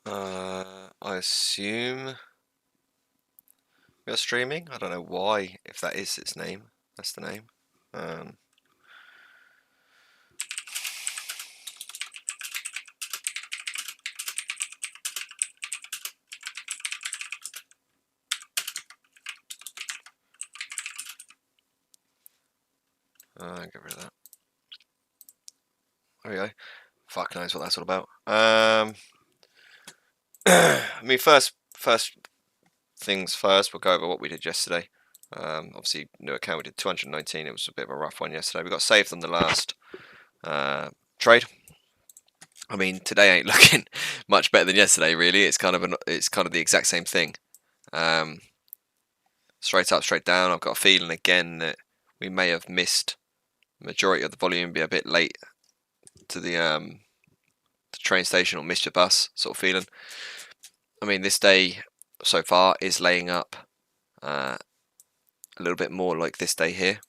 I assume we are streaming. I don't know why, if that is its name. That's the name. Um, get rid of that. There we go. Fuck knows what that's all about. I mean, first things first. We'll go over what we did yesterday. Obviously, new account. We did 219. It was a bit of a rough one yesterday. We got saved on the last trade. I mean, today ain't looking much better than yesterday. Really, it's kind of the exact same thing. Straight up, straight down. I've got a feeling again that we may have missed the majority of the volume, be a bit late to the train station or missed your bus sort of feeling. I mean, this day so far is laying up a little bit more like this day here.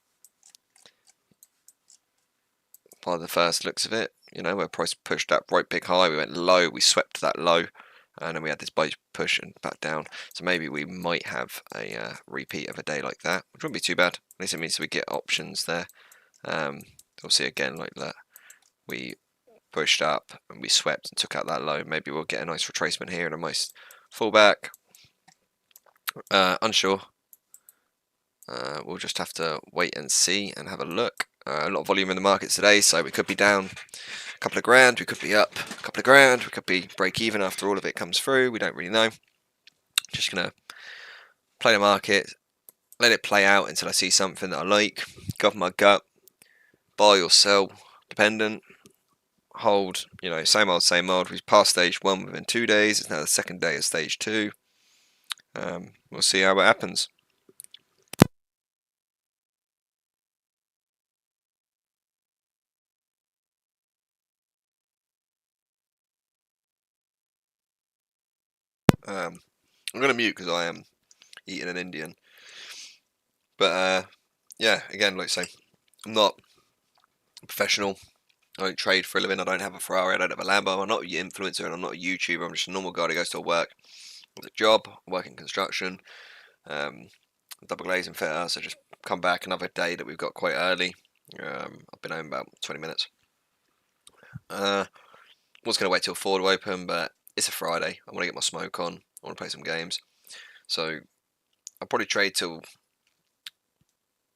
By the first looks of it, you know, where price pushed up right big high, we went low, we swept that low, and then we had this push and back down. So maybe we might have a repeat of a day like that, which wouldn't be too bad. At least it means we get options there. We'll see again like that. We pushed up and we swept and took out that low. Maybe we'll get a nice retracement here and a nice fallback. Unsure. We'll just have to wait and see and have a look. A lot of volume in the market today, so we could be down a couple of grand, we could be up a couple of grand, we could be break even after all of it comes through. We don't really know. Just gonna play the market, let it play out until I see something that I like. Go off my gut, buy or sell, dependent. Hold, you know, same old, same old. We've passed stage 1 within 2 days. It's now the second day of stage 2. We'll see how it happens. I'm going to mute because I am eating an Indian. But yeah, again, like I say, I'm not a professional. I don't trade for a living. I don't have a Ferrari. I don't have a Lambo. I'm not an influencer and I'm not a YouTuber. I'm just a normal guy that goes to work with a job, work in construction, double glazing fitter. So just come back another day that we've got quite early. I've been home about 20 minutes. Was going to wait till 4 to open, but it's a Friday. I want to get my smoke on. I want to play some games. So I'll probably trade till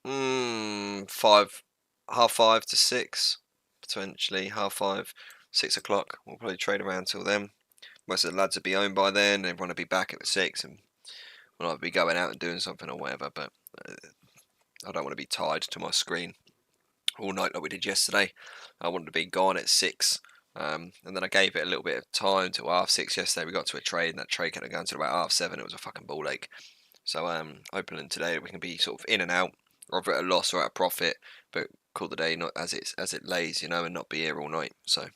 5, half 5 to 6, potentially half 5, 6 o'clock. We'll probably trade around till then. Most of the lads will be home by then. Everyone will be back at 6, and we'll either be going out and doing something or whatever. But I don't want to be tied to my screen all night like we did yesterday. I wanted to be gone at 6. And then I gave it a little bit of time till half 6 yesterday. We got to a trade, and that trade kept going until about half 7. It was a fucking ball ache. So opening today, we can be sort of in and out, or at a loss or at a profit, but call the day not as it lays, you know, and not be here all night. So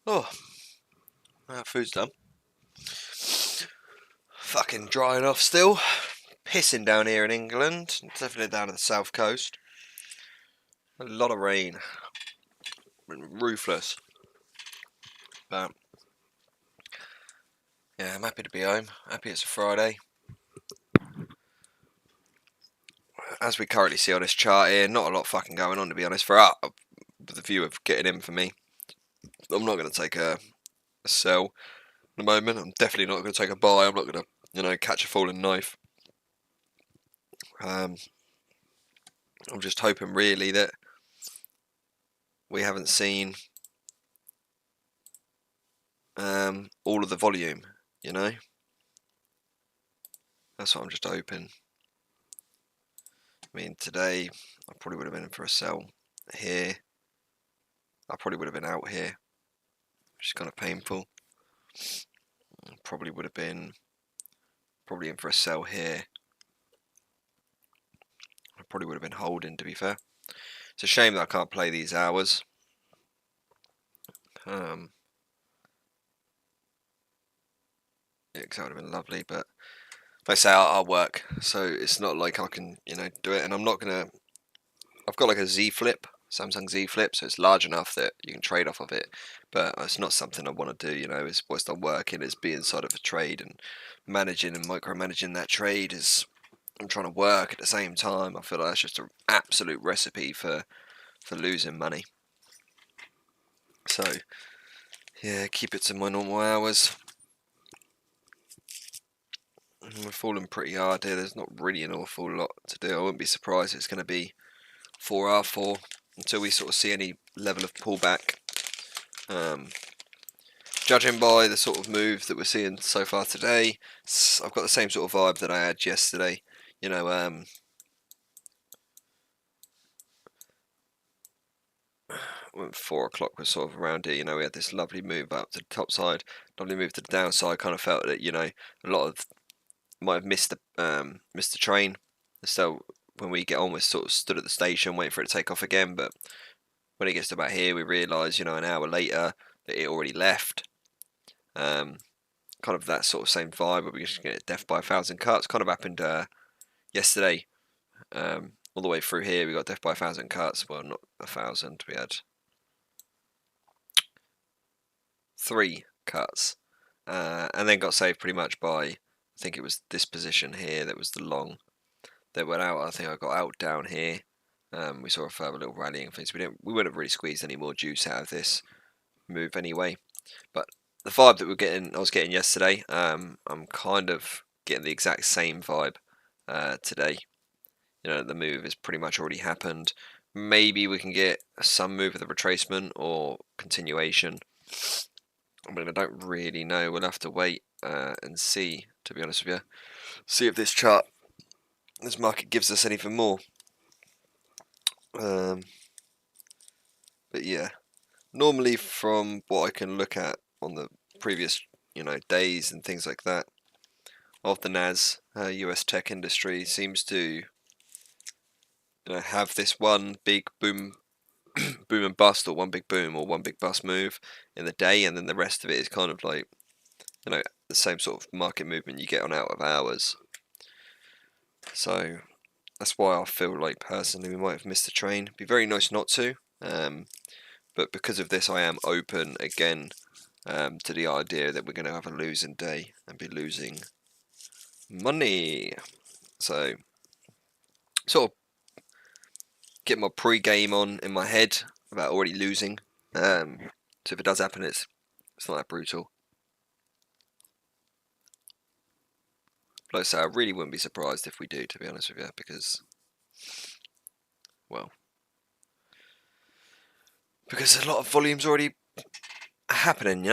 Oh, food's done. Fucking drying off still. Pissing down here in England. Definitely down to the south coast. A lot of rain. Ruthless. But yeah, I'm happy to be home. Happy it's a Friday. As we currently see on this chart here, not a lot fucking going on, to be honest. With the view of getting in for me, I'm not going to take a sell at the moment. I'm definitely not going to take a buy. I'm not going to, catch a falling knife. I'm just hoping really that we haven't seen all of the volume, That's what I'm just hoping. I mean, today I probably would have been in for a sell here. I probably would have been out here, which is kind of painful. Probably would have been in for a sell here. I probably would have been holding, to be fair. It's a shame that I can't play these hours. Yeah, because that would have been lovely, but like I say, I'll work, so it's not like I can, do it. And I'm not gonna. I've got like a Z Flip, Samsung Z Flip, so it's large enough that you can trade off of it. But it's not something I want to do. Is what's not working is be inside of a trade and managing and micromanaging that trade is. I'm trying to work at the same time. I feel like that's just an absolute recipe for losing money. So yeah, keep it to my normal hours. We're falling pretty hard here. There's not really an awful lot to do. I wouldn't be surprised if it's going to be 4R4 until we sort of see any level of pullback. Judging by the sort of move that we're seeing so far today, I've got the same sort of vibe that I had yesterday. When 4 o'clock was sort of around here, we had this lovely move up to the top side, lovely move to the downside. Kind of felt that, a lot of might have missed the train. So when we get on, we're sort of stood at the station waiting for it to take off again. But when it gets to about here, we realise, an hour later that it already left. Kind of that sort of same vibe, but we just get death by 1,000 cuts. Kind of happened yesterday. All the way through here, we got death by 1,000 cuts. Well, not 1,000. We had 3 cuts, and then got saved pretty much by, I think it was this position here that was the long that went out. I think I got out down here. We saw a further little rallying things. We wouldn't have really squeezed any more juice out of this move anyway. But the vibe that I was getting yesterday, I'm kind of getting the exact same vibe today. The move has pretty much already happened. Maybe we can get some move of the retracement or continuation. I mean, I don't really know. We'll have to wait and see, to be honest with you. See if this market gives us anything more. But yeah, normally from what I can look at on the previous, days and things like that, of the NAS, US tech industry seems to, have this one big boom, boom and bust, or one big boom or one big bust move in the day, and then the rest of it is kind of like, the same sort of market movement you get on out of hours. So that's why I feel like personally we might have missed the train. It'd be very nice not to, but because of this, I am open again to the idea that we're going to have a losing day and be losing money. So sort of get my pre-game on in my head about already losing. So if it does happen, it's not that brutal. Like I say, I really wouldn't be surprised if we do, to be honest with you, because, well, because a lot of volume's already happening,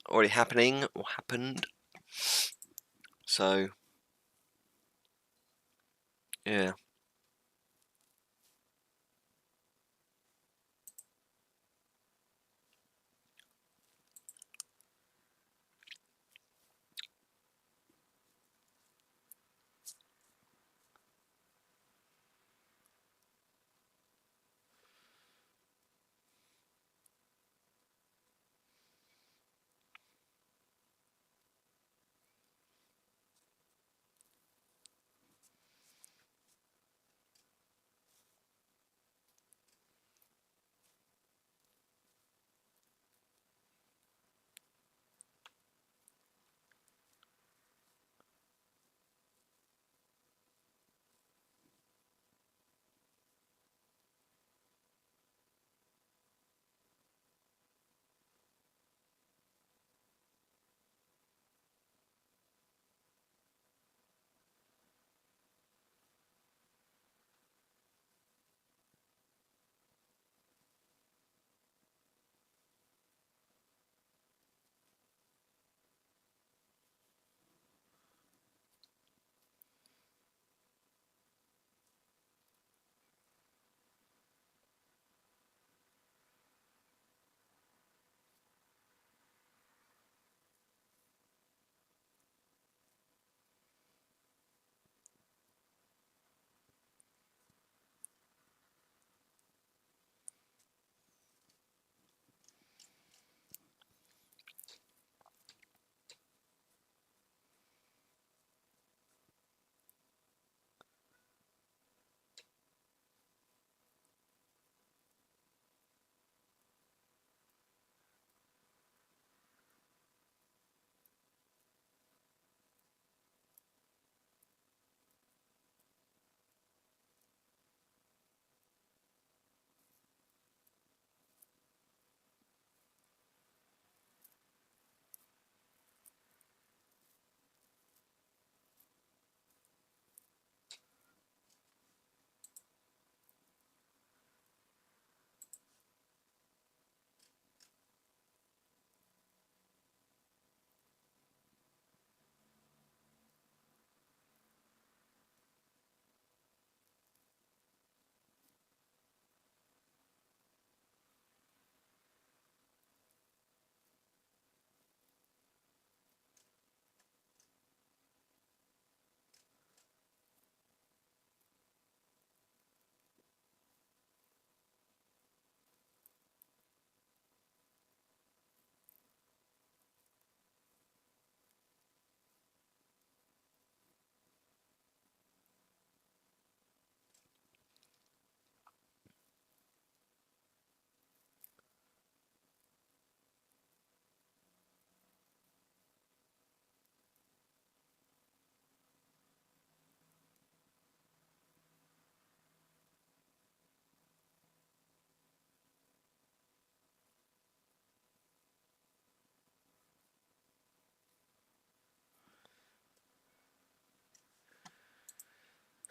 already happening or happened. So yeah.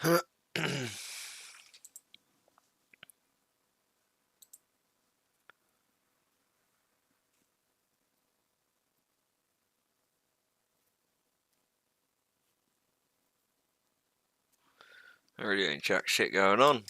There really ain't jack shit going on.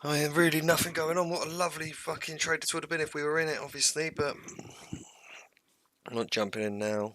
I mean, really nothing going on. What a lovely fucking trade this would have been if we were in it, obviously, but I'm not jumping in now.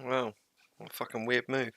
Wow, what a fucking weird move.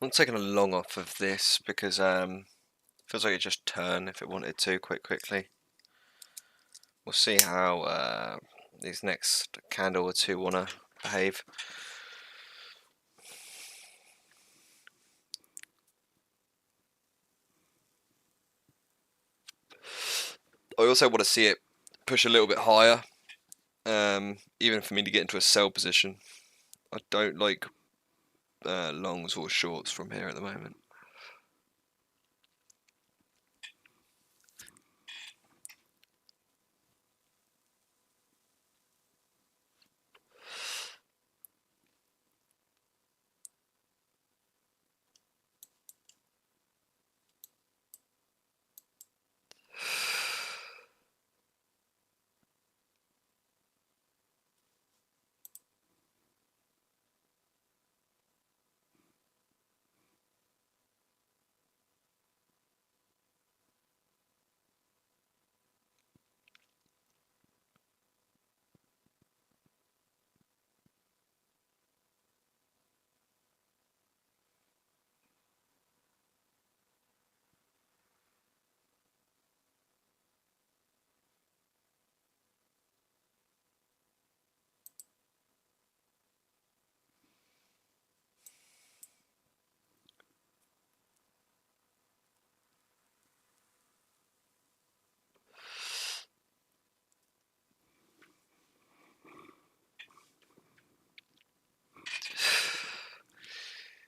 I'm taking a long off of this because feels like it just turned if it wanted to quite quickly. We'll see how these next candle or two want to behave. I also want to see it push a little bit higher, even for me to get into a sell position. I don't like longs or shorts from here at the moment.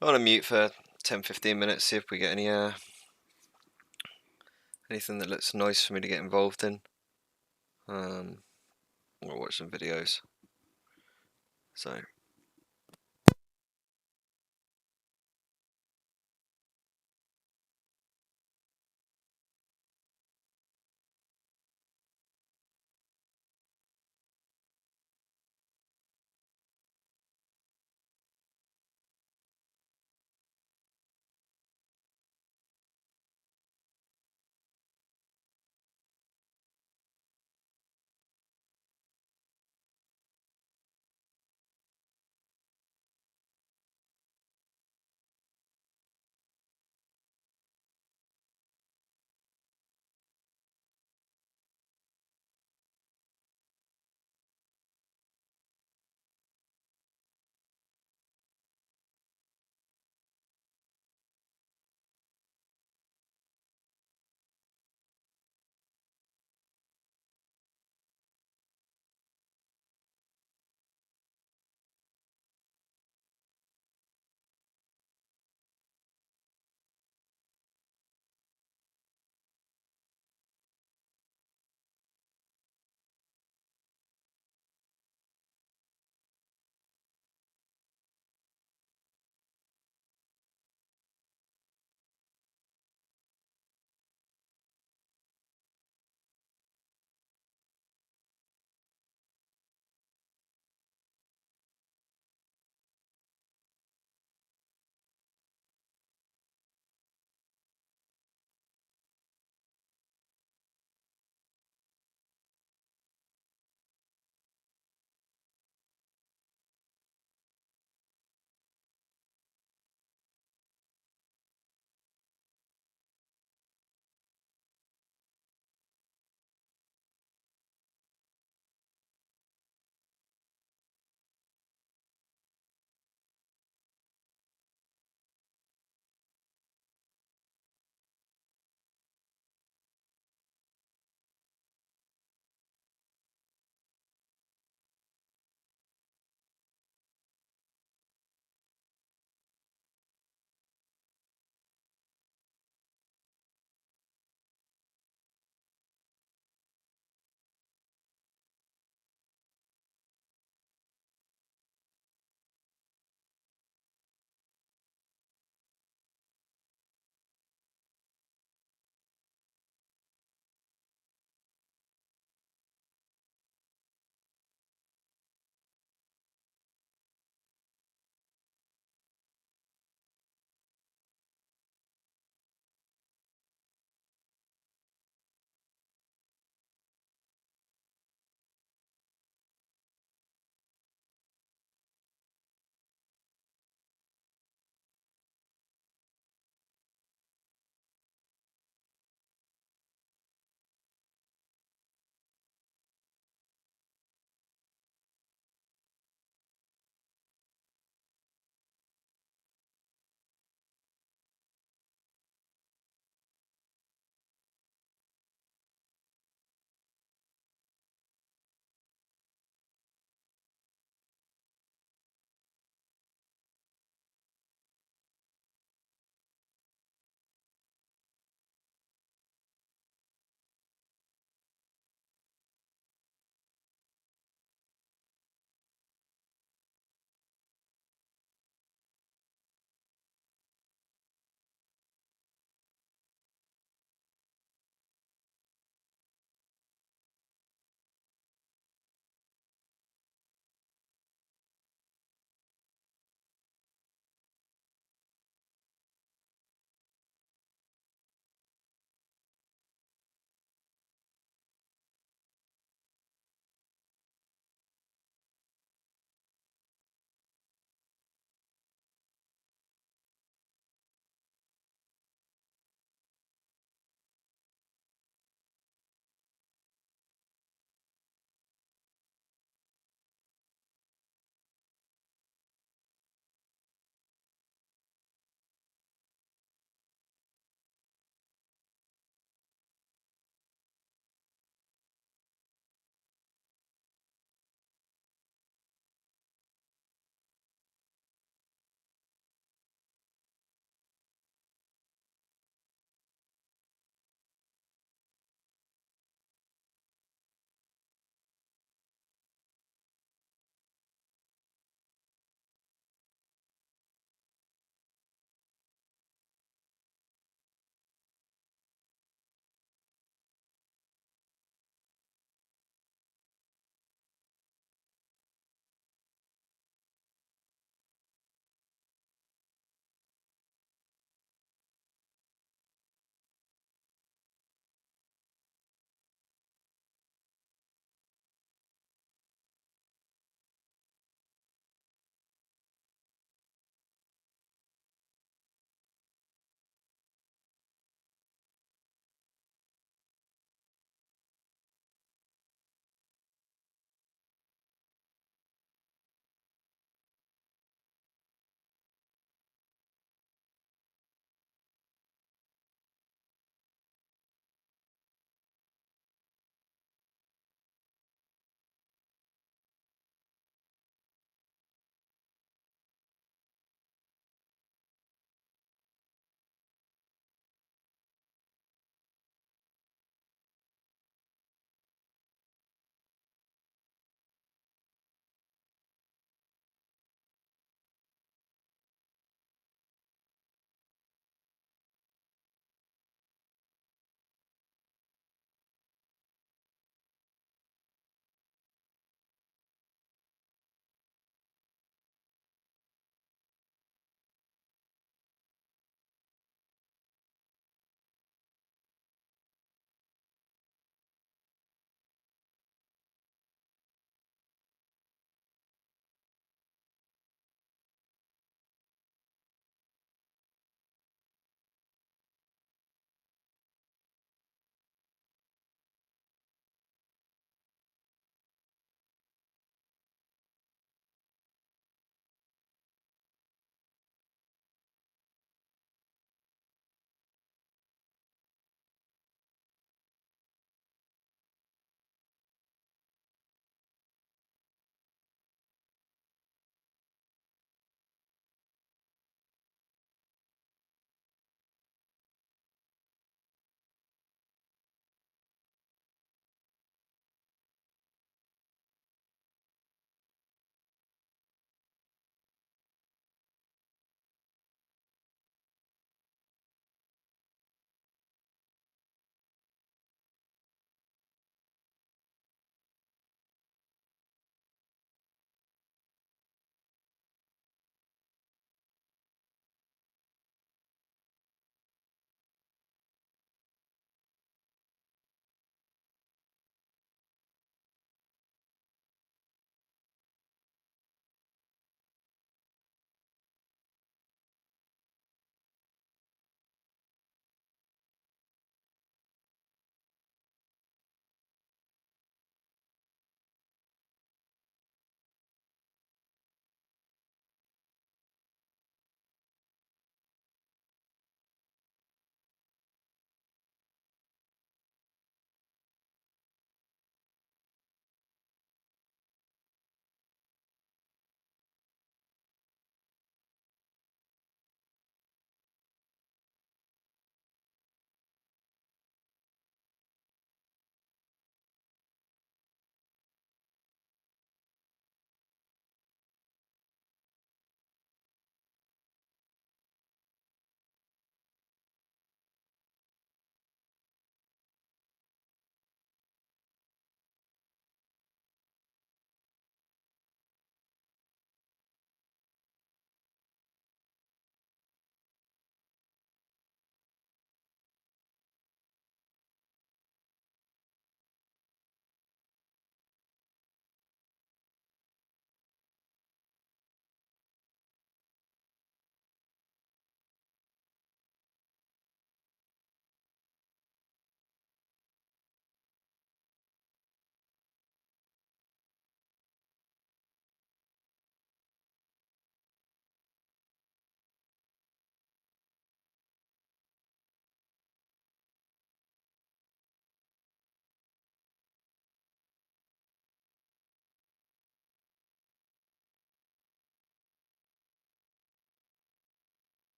I want to mute for 10-15 minutes, see if we get any anything that looks nice for me to get involved in. Or watch some videos. So.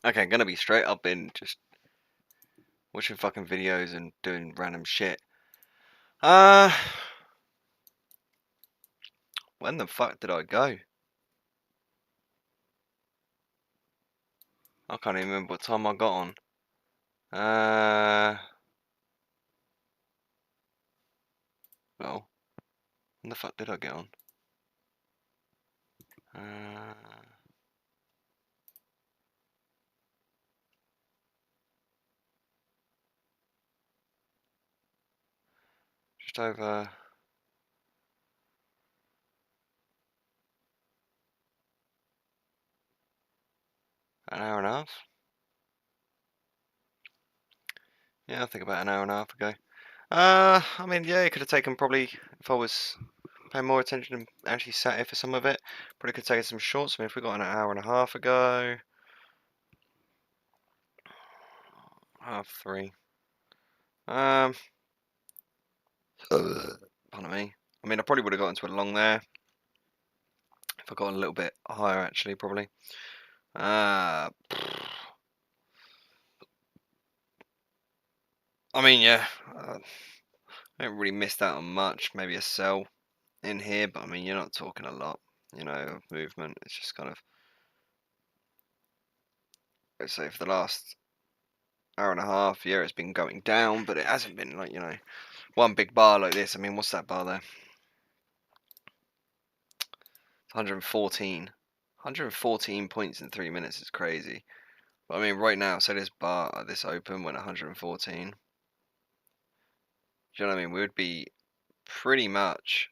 Okay, gonna be straight up in just watching fucking videos and doing random shit. When the fuck did I go? I can't even remember what time I got on. Well, when the fuck did I get on? Just over an hour and a half. Yeah, I think about an hour and a half ago. I mean, yeah, it could have taken probably, if I was paying more attention and actually sat here for some of it, probably could have taken some shorts. I mean, if we got an hour and a half ago, 3:30. Pardon me. I mean, I probably would have got into a long there if I got a little bit higher, actually, probably. I mean, yeah, I haven't really missed out on much. Maybe a sell in here, but I mean, you're not talking a lot, you know, of movement. It's just kind of, let's say, for the last hour and a half, yeah, it's been going down, but it hasn't been like, you know, one big bar like this. I mean, what's that bar there? 114. 114 points in 3 minutes is crazy. But I mean, right now, so this bar, this open went 114. Do you know what I mean? We would be pretty much,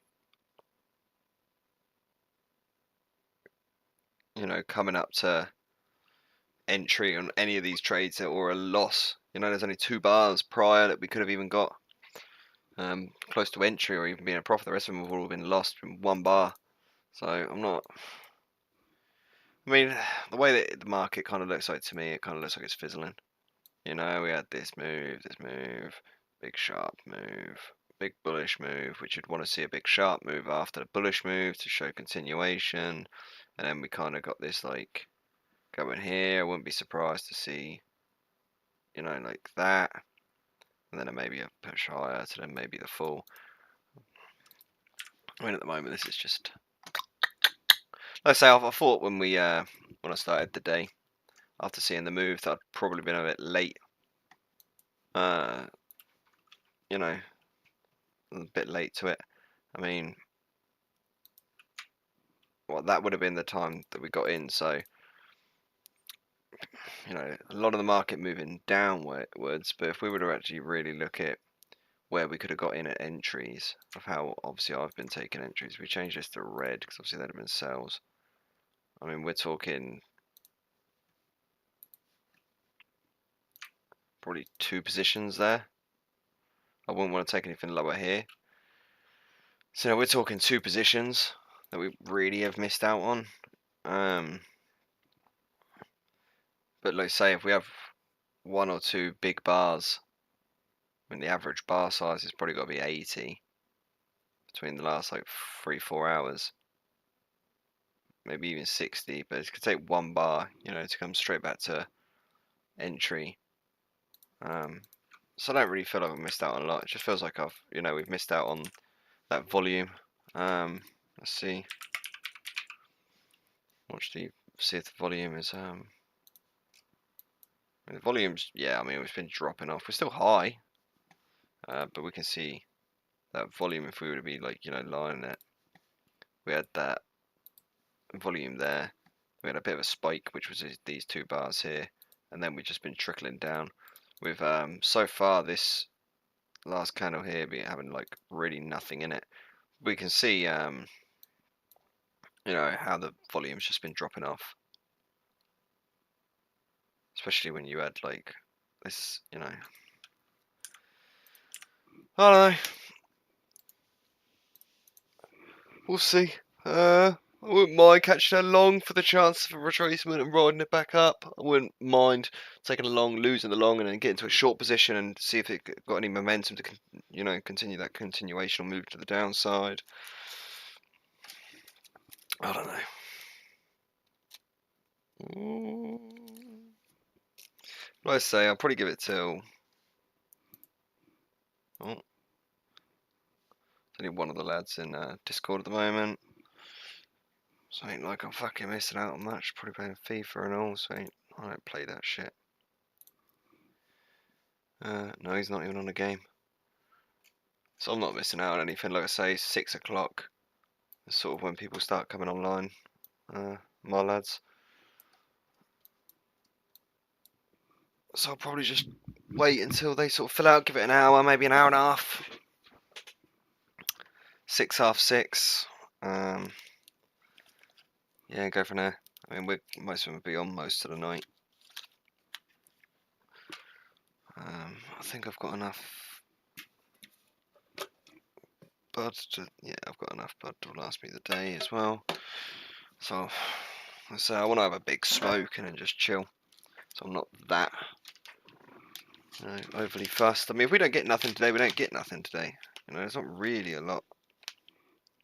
you know, coming up to entry on any of these trades or a loss. You know, there's only 2 bars prior that we could have even got close to entry or even being a profit. The rest of them have all been lost from 1 bar. So I'm not. I mean, the way that the market kind of looks like to me, it kind of looks like it's fizzling. You know, we had this move, big sharp move, big bullish move, which you'd want to see a big sharp move after the bullish move to show continuation. And then we kind of got this like going here. I wouldn't be surprised to see, you know, like that. And then maybe a push higher to then maybe the fall. I mean, at the moment, this is just. Like I say, I thought when I started the day, after seeing the move, that I'd probably been a bit late. You know, a bit late to it. I mean, well, that would have been the time that we got in. So, you know, a lot of the market moving downwards. But if we were to actually really look at where we could have got in at entries, of how obviously I've been taking entries, we changed this to red because obviously that'd have been sells. I mean, we're talking probably 2 positions there. I wouldn't want to take anything lower here. So we're talking 2 positions that we really have missed out on. But like say if we have 1 or 2 big bars, I mean the average bar size has probably got to be 80 between the last like 3-4 hours, maybe even 60. But it could take 1 bar, you know, to come straight back to entry. So I don't really feel like I've missed out on a lot. It just feels like we've missed out on that volume. Let's see. See if the volume is the volume's, yeah, I mean, it's been dropping off. We're still high, but we can see that volume if we were to be like, you know, lining it. We had that volume there. We had a bit of a spike, which was these 2 bars here, and then we've just been trickling down. With so far this last candle here be having like really nothing in it. We can see, you know, how the volume's just been dropping off, especially when you had like this, you know. I don't know. We'll see. I wouldn't mind catching a long for the chance of a retracement and riding it back up. I wouldn't mind taking a long, losing the long, and then getting to a short position and see if it got any momentum to, you know, continue that continuation or move to the downside. I don't know. Like I say, I'll probably give it till. Oh, there's only one of the lads in Discord at the moment. So ain't like I'm fucking missing out on much. Probably playing FIFA and all, so I don't play that shit. No, he's not even on the game. So I'm not missing out on anything. Like I say, 6 o'clock is sort of when people start coming online. My lads. So I'll probably just wait until they sort of fill out, give it an hour, maybe an hour and a half. 6, half 6. Yeah, go from there. I mean, most of them will be on most of the night. I think I've got enough bud to. Yeah, I've got enough bud to last me the day as well. So I want to have a big smoke and then just chill. So I'm not that overly fussed. I mean, if we don't get nothing today, we don't get nothing today. You know, there's not really a lot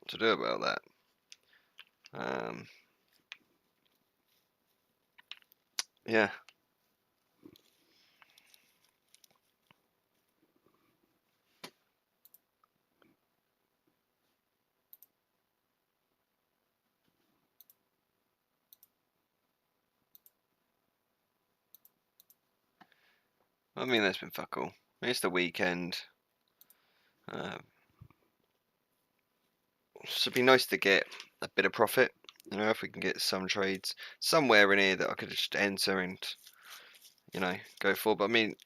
to do about that. Yeah. I mean, that's been fuck all. It's the weekend. So it'd be nice to get a bit of profit. You know, if we can get some trades somewhere in here that I could just enter and, you know, go for. But I mean,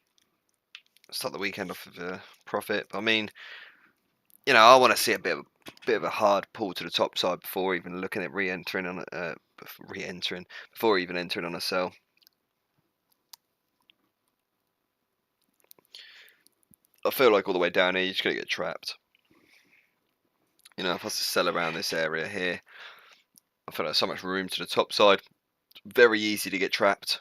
start the weekend off with a profit. But I mean, you know, I want to see a bit of a hard pull to the top side before even looking at re-entering on before even entering on a sell. I feel like all the way down here, you're just gonna get trapped. You know, if I was to sell around this area here, I feel like there's so much room to the top side. Very easy to get trapped.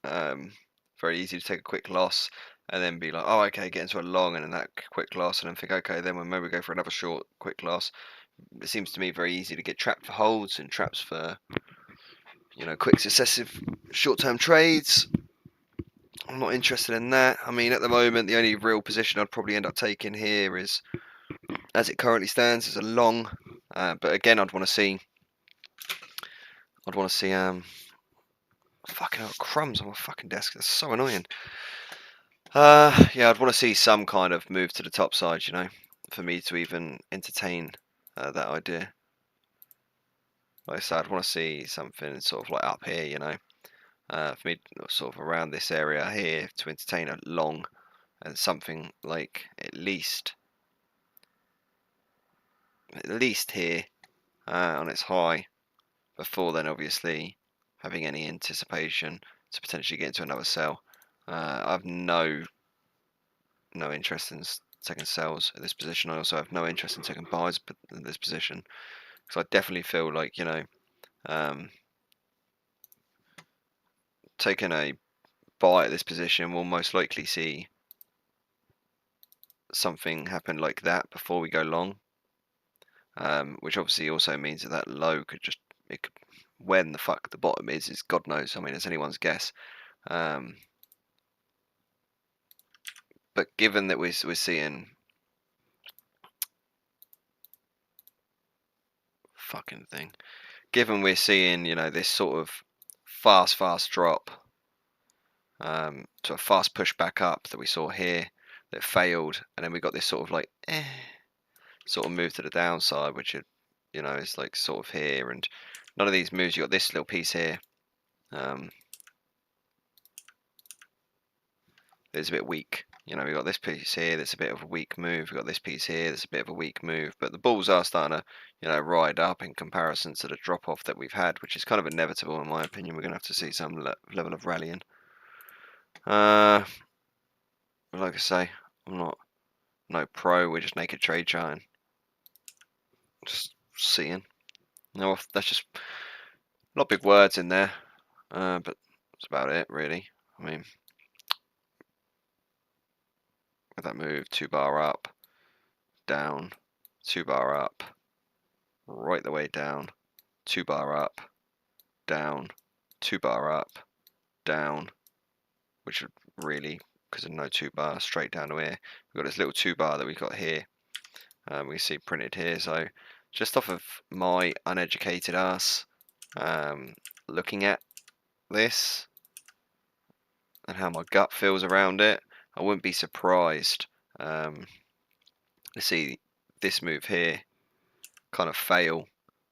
Very easy to take a quick loss and then be like, oh, okay, get into a long and then that quick loss, and then think, okay, then we'll maybe go for another short quick loss. It seems to me very easy to get trapped for holds and traps for, you know, quick successive short-term trades. I'm not interested in that. I mean, at the moment, the only real position I'd probably end up taking here is, as it currently stands, is a long. But again, I'd want to see. Fucking hell, crumbs on my fucking desk. That's so annoying. Yeah, I'd want to see some kind of move to the top side, you know, for me to even entertain that idea. Like I said, I'd want to see something sort of like up here, you know, for me sort of around this area here to entertain a long and something like at least here on its high before then obviously having any anticipation to potentially get into another sell. I've no interest in taking sells at this position. I also have no interest in taking buys in this position because I definitely feel like, you know, taking a buy at this position will most likely see something happen like that before we go long, which obviously also means that low could just when the fuck the bottom is God knows. I mean, it's anyone's guess. But given that we're seeing fucking thing, given we're seeing, you know, this sort of fast drop to a fast push back up that we saw here that failed, and then we got this sort of like sort of move to the downside, which you know is like sort of here, and none of these moves. You got this little piece here. It's a bit weak. You know, we got this piece here that's a bit of a weak move. We got this piece here that's a bit of a weak move. But the bulls are starting to, you know, ride up in comparison to the drop off that we've had, which is kind of inevitable in my opinion. We're going to have to see some level of rallying. Like I say, I'm not no pro. We're just naked trade charting, just seeing. No, that's just not big words in there, but that's about it really. I mean, with that move, 2-bar up, down, 2-bar up, right the way down, 2-bar up, down, 2-bar up, down, which would really, because of no 2-bar straight down to here. We've got this little 2-bar that we've got here. We see printed here. So just off of my uneducated ass looking at this and how my gut feels around it, I wouldn't be surprised to see this move here kind of fail,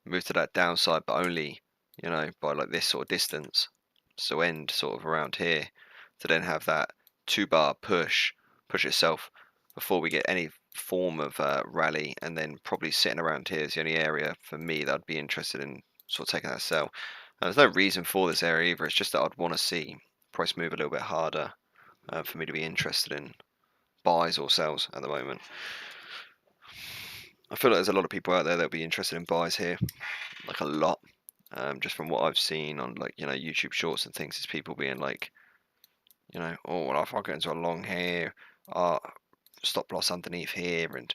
move to that downside, but only, you know, by like this sort of distance. So end sort of around here to then have that 2-bar push itself before we get any form of rally, and then probably sitting around here is the only area for me that I'd be interested in sort of taking that sell. There's no reason for this area either. It's just that I'd want to see price move a little bit harder for me to be interested in buys or sells at the moment. I feel like there's a lot of people out there that'll be interested in buys here, like a lot. Just from what I've seen on, like, you know, YouTube shorts and things, is people being like, you know, oh, well, if I get into a long here, stop loss underneath here, and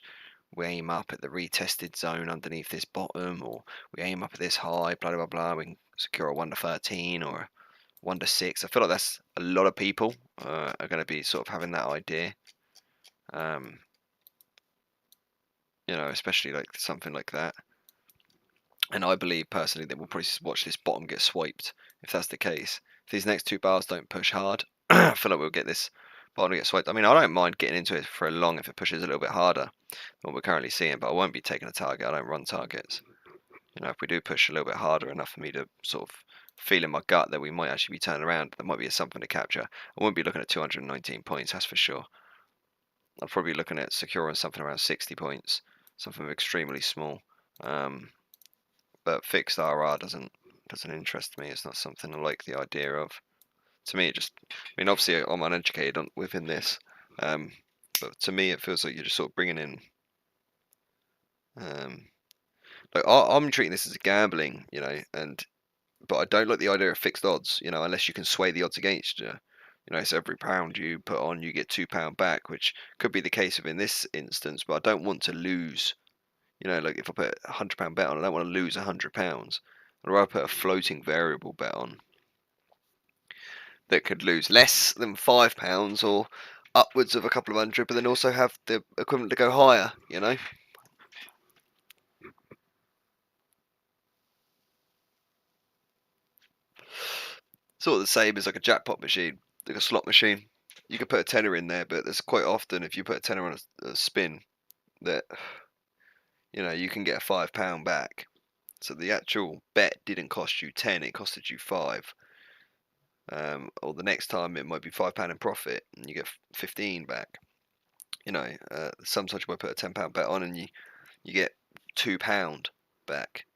we aim up at the retested zone underneath this bottom, or we aim up at this high, blah blah blah. We can secure a 1 to 13 or a 1 to 6. I feel like that's a lot of people are going to be sort of having that idea. You know, especially like something like that. And I believe personally that we'll probably watch this bottom get swiped if that's the case. If these next 2 bars don't push hard, I feel like we'll get this bottom get swiped. I mean, I don't mind getting into it for a long if it pushes a little bit harder than what we're currently seeing, but I won't be taking a target. I don't run targets. You know, if we do push a little bit harder enough for me to sort of feel in my gut that we might actually be turning around, there might be something to capture. I won't be looking at 219 points, that's for sure. I'll probably be looking at securing something around 60 points, something extremely small. But fixed RR doesn't interest me. It's not something I like the idea of. To me, it just, I mean, obviously I'm uneducated within this, but to me it feels like you're just sort of bringing in, like I'm treating this as a gambling, you know, but I don't like the idea of fixed odds, you know, unless you can sway the odds against you. You know, so every pound you put on, you get £2 back, which could be the case in this instance, but I don't want to lose. You know, like if I put a £100 bet on, I don't want to lose £100. I'd rather put a floating variable bet on that could lose less than £5 or upwards of a couple of hundred, but then also have the equivalent to go higher, you know? Sort of the same as like a jackpot machine, like a slot machine. You could put a tenner in there, but there's quite often, if you put a tenner on a spin, that, you know, you can get a £5 back. So the actual bet didn't cost you 10, it costed you 5. Or the next time it might be £5 in profit and you get 15 back. You know, sometimes you might put a £10 bet on and you get £2 back.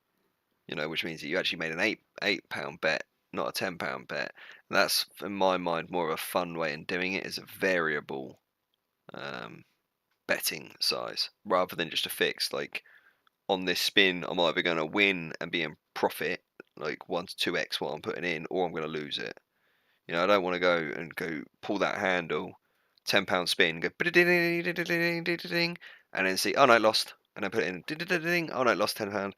You know, which means that you actually made an £8 bet, not a £10 bet. And that's, in my mind, more of a fun way in doing it, is a variable betting size rather than just a fixed. Like on this spin, I'm either going to win and be in profit, like 1 to 2x what I'm putting in, or I'm going to lose it. You know, I don't want to go pull that handle, £10 spin, go and then see, oh no, lost, and then put it in, oh no, lost £10,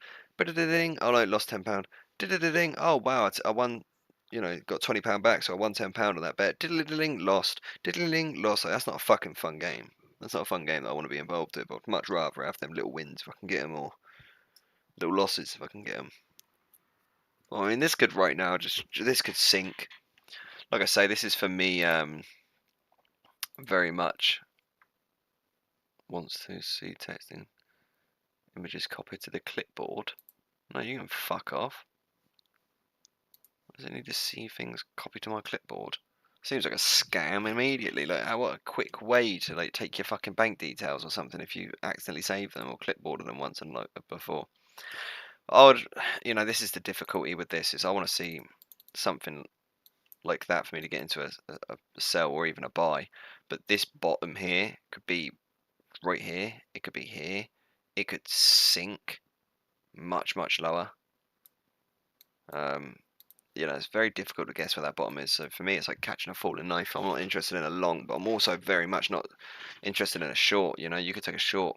oh no, lost £10, oh wow, I won, you know, got £20 back, so I won £10 on that bet, lost, lost. Like, that's not a fucking fun game. That's not a fun game that I want to be involved with. I'd much rather have them little wins if I can get them, or little losses if I can get them. Well, I mean, this could right now this could sink. Like I say, this is for me very much wants to see texting images copied to the clipboard. No, you can fuck off. Does it need to see things copied to my clipboard? Seems like a scam immediately. Like, what a quick way to like take your fucking bank details or something if you accidentally save them or clipboarded them once and like before. You know, this is the difficulty with this, is I want to see something like that for me to get into a sell or even a buy. But this bottom here could be right here, it could be here, it could sink much lower. You know, it's very difficult to guess where that bottom is. So for me, it's like catching a falling knife. I'm not interested in a long, but I'm also very much not interested in a short. You know, you could take a short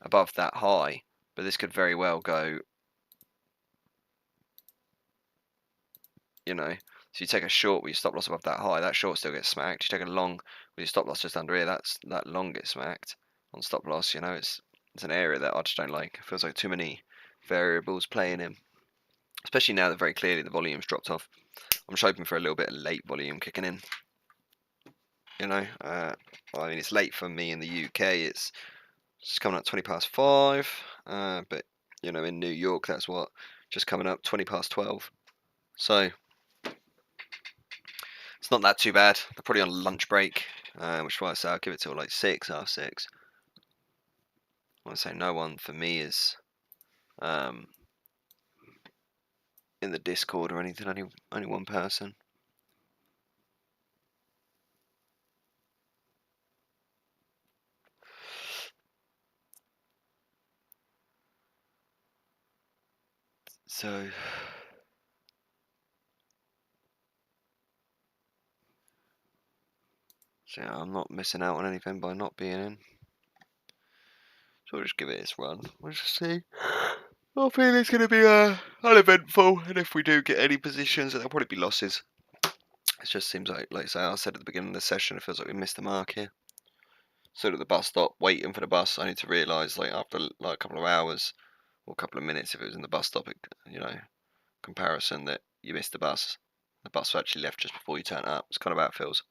above that high, but this could very well go, you know, So you take a short with your stop loss above that high, that short still gets smacked. You take a long with your stop loss just under here, that long gets smacked on stop loss. You know, it's an area that I just don't like. It feels like too many variables playing in, especially now that very clearly the volume's dropped off. I'm just hoping for a little bit of late volume kicking in. You know, I mean, it's late for me in the UK. It's coming up 5:20, but you know, in New York, that's what just coming up 12:20. So it's not that too bad. They're probably on lunch break, which is why I say I'll give it till like 6, half 6. I want to say no one for me is in the Discord or anything. Only one person. So yeah, I'm not missing out on anything by not being in. So we'll just give it its run. We'll just see. I feel it's going to be uneventful, and if we do get any positions, there'll probably be losses. It just seems like I said at the beginning of the session, it feels like we missed the mark here. Stood at the bus stop waiting for the bus, only to realise like after like a couple of hours or a couple of minutes, if it was in the bus stop, you know, comparison, that you missed the bus. The bus actually left just before you turn up. It's kind of how it feels.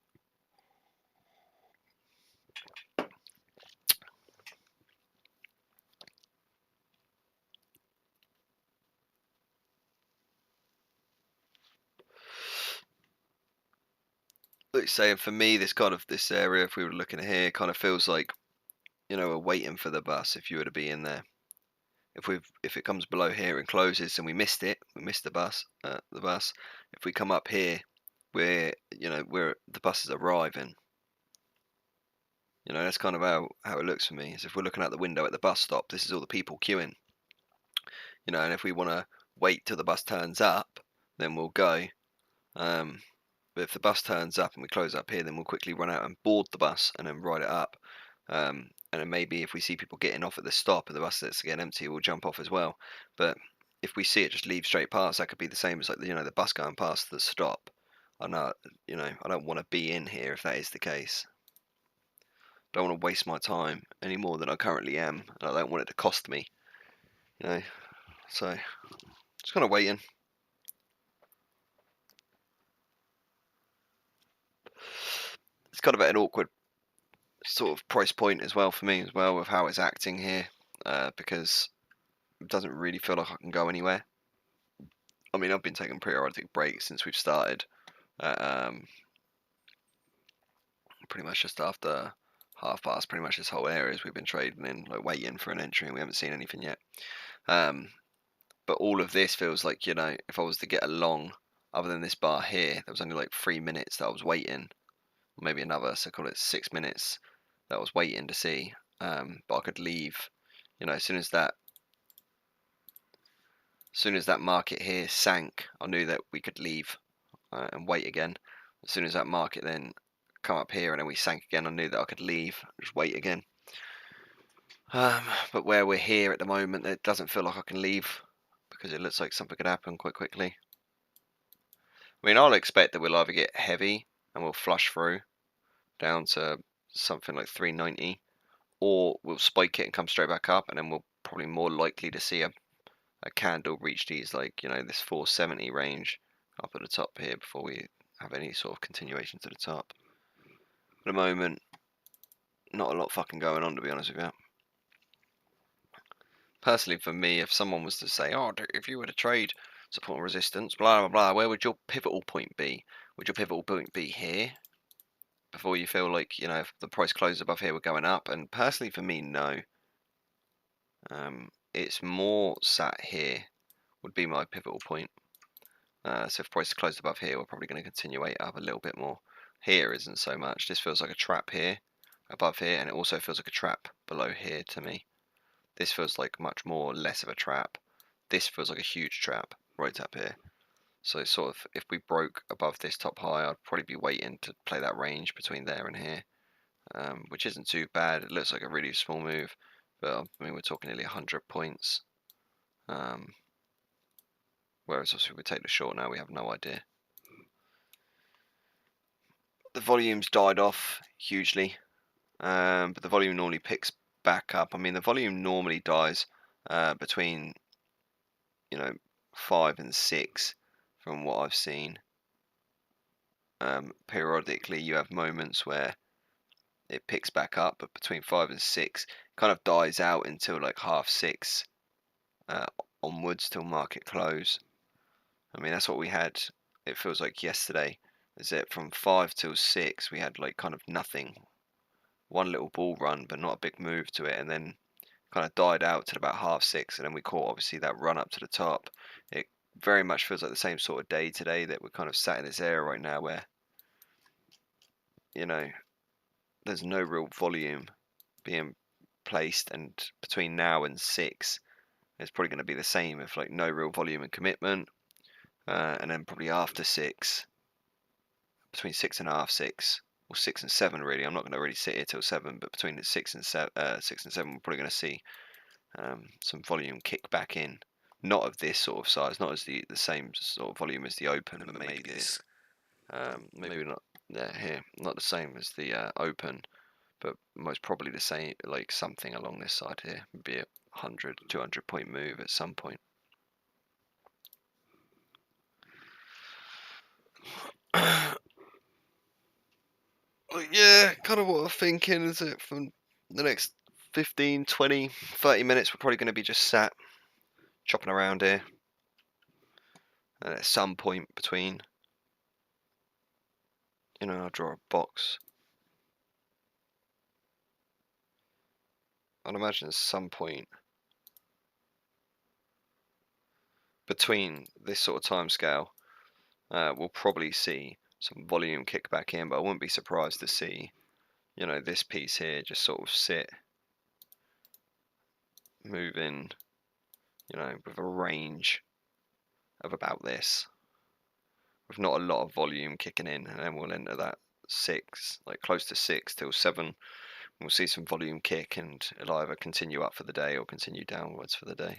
Like saying for me, this area, if we were looking here, kind of feels like, you know, we're waiting for the bus. If you were to be in there, if it comes below here and closes, and we missed it, we missed the bus. If we come up here, the bus is arriving. You know, that's kind of how it looks for me. Is if we're looking out the window at the bus stop, this is all the people queuing. You know, and if we want to wait till the bus turns up, then we'll go. But if the bus turns up and we close up here, then we'll quickly run out and board the bus and then ride it up. And then maybe if we see people getting off at the stop and the bus that's getting empty, we'll jump off as well. But if we see it just leave straight past, that could be the same as like the bus going past the stop. I know, I don't want to be in here if that is the case. Don't want to waste my time any more than I currently am, and I don't want it to cost me. So just kind of waiting. It's kind of at an awkward sort of price point as well for me as well with how it's acting here, because it doesn't really feel like I can go anywhere. I mean, I've been taking periodic breaks since we've started. Pretty much just after 1/2. Pretty much this whole area we've been trading in, like waiting for an entry, and we haven't seen anything yet. But all of this feels like, if I was to get a long, other than this bar here, there was only like 3 minutes that I was waiting, or maybe another, so call it 6 minutes that I was waiting to see. But I could leave, as soon as that market here sank, I knew that we could leave and wait again. As soon as that market then come up here and then we sank again, I knew that I could leave, just wait again. But where we're here at the moment, it doesn't feel like I can leave because it looks like something could happen quite quickly. I mean, I'll expect that we'll either get heavy and we'll flush through down to something like 390, or we'll spike it and come straight back up, and then we'll probably more likely to see a candle reach these, this 470 range up at the top here before we have any sort of continuation to the top. At the moment, not a lot fucking going on, to be honest with you. Personally, for me, if someone was to say, oh, if you were to trade support and resistance, blah, blah, blah, where would your pivotal point be? Would your pivotal point be here? Before you feel like, if the price closes above here, we're going up? And personally, for me, no. It's more sat here would be my pivotal point. So if price closed above here, we're probably going to continuate up a little bit more. Here isn't so much. This feels like a trap here, above here, and it also feels like a trap below here to me. This feels like much more less of a trap. This feels like a huge trap right up here. So sort of, if we broke above this top high, I'd probably be waiting to play that range between there and here, which isn't too bad. It looks like a really small move, but I mean, we're talking nearly 100 points. Whereas obviously if we take the short now, we have no idea. the volume's died off hugely, but the volume normally picks back up. I mean, the volume normally dies between 5 and 6 from what I've seen. Periodically, you have moments where it picks back up, but between 5 and 6, it kind of dies out until like half 6 onwards till market close. I mean, that's what we had. It feels like yesterday. Is it from 5 till 6? We had like kind of nothing, one little bull run, but not a big move to it, and then kind of died out till about half 6, and then we caught obviously that run up to the top. It very much feels like the same sort of day today, that we're kind of sat in this area right now where there's no real volume being placed, and between now and 6 it's probably going to be the same, if like no real volume and commitment, and then probably after 6, between 6.5, 6, or 6 and 7 really. I'm not going to really sit here till 7, but between the 6 and 7, we're probably going to see some volume kick back in. Not of this sort of size, not as the same sort of volume as the open, but maybe this. Maybe not here, not the same as the open, but most probably the same, like something along this side here, be a 100, 200 point move at some point. Yeah, kind of what I'm thinking is it from the next 15, 20, 30 minutes, we're probably going to be just sat chopping around here. And at some point between, I'll draw a box. I'd imagine at some point between this sort of time scale, we'll probably see some volume kick back in, but I wouldn't be surprised to see, this piece here just sort of sit, moving, with a range of about this, with not a lot of volume kicking in, and then we'll enter that 6, like close to 6 till 7. We'll see some volume kick, and it'll either continue up for the day or continue downwards for the day.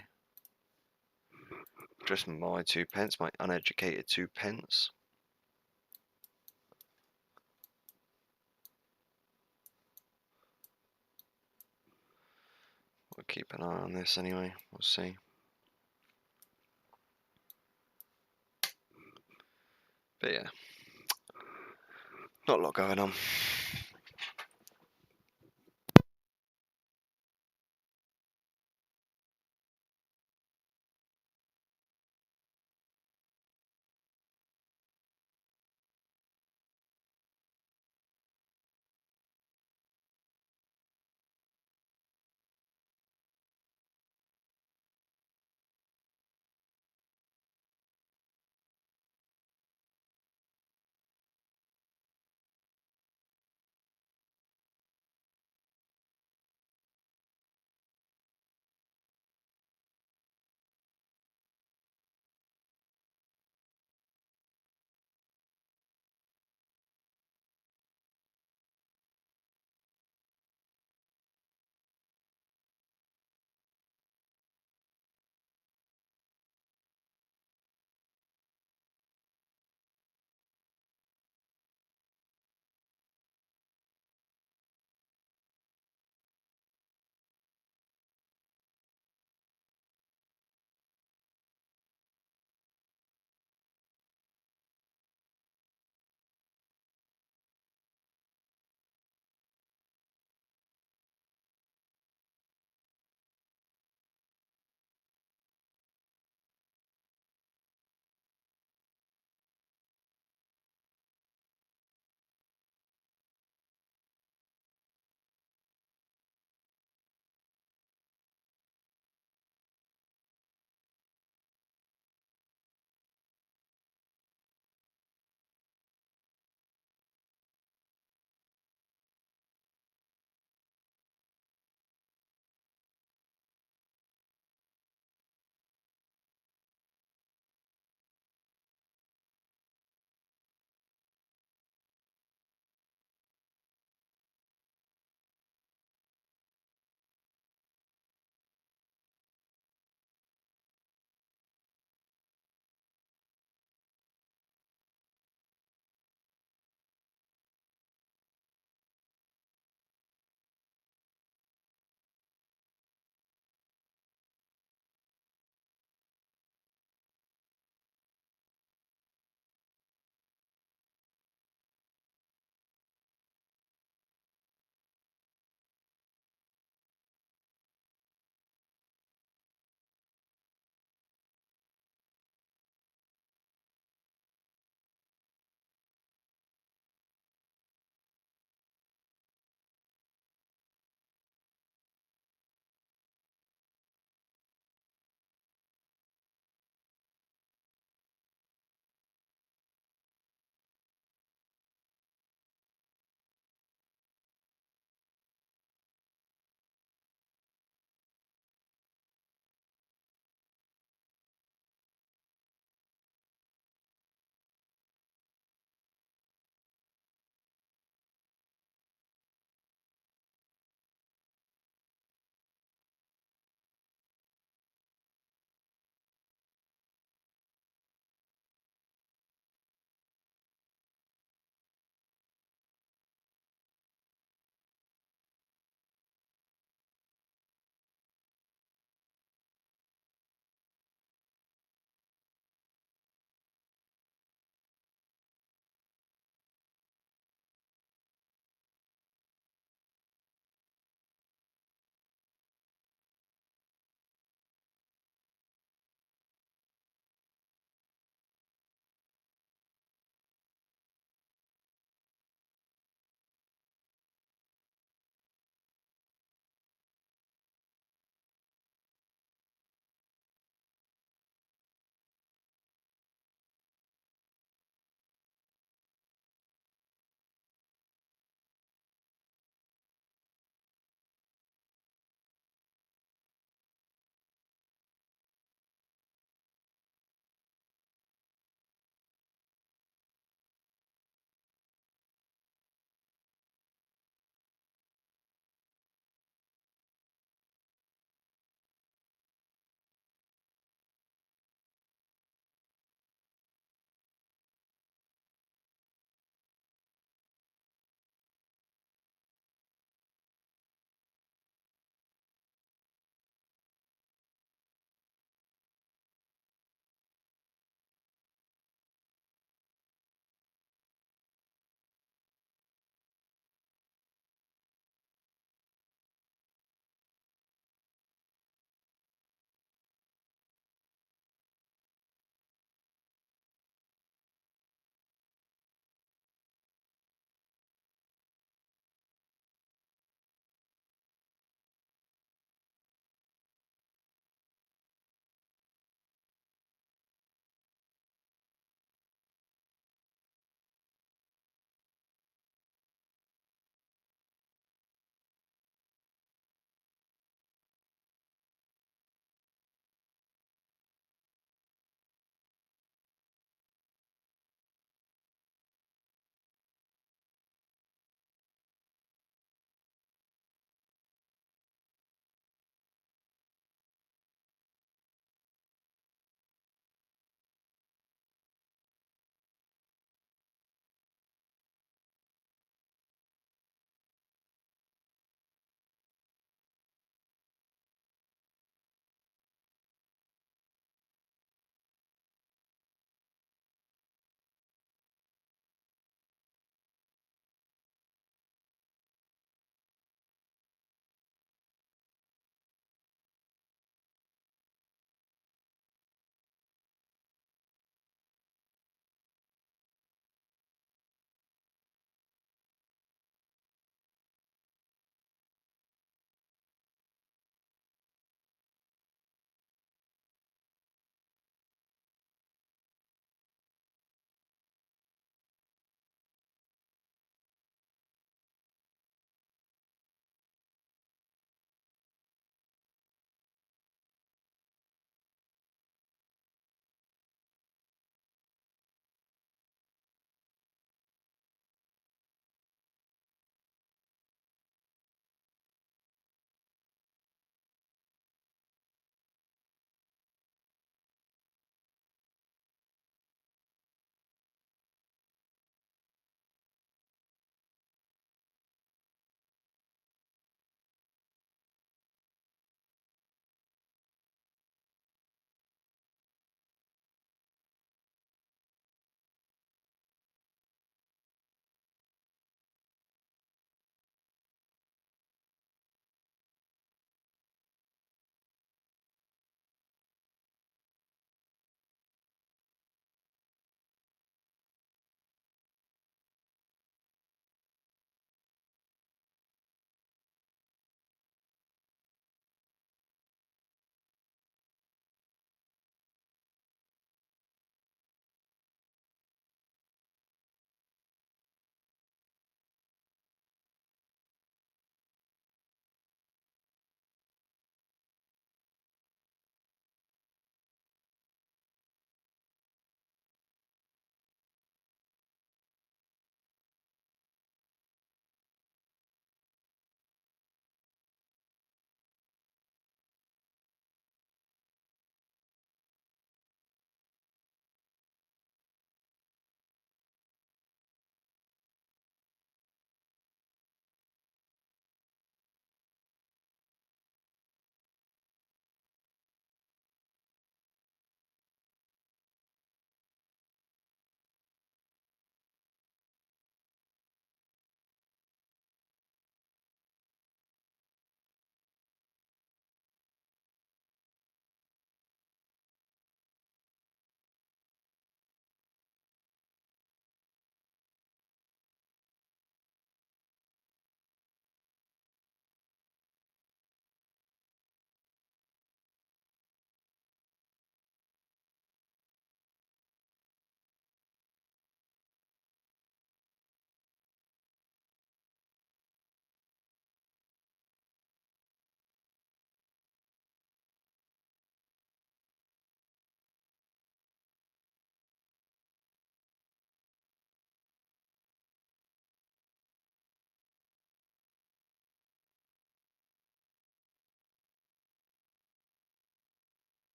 Just my 2 pence, my uneducated 2 pence. We'll keep an eye on this anyway, we'll see. But yeah, not a lot going on.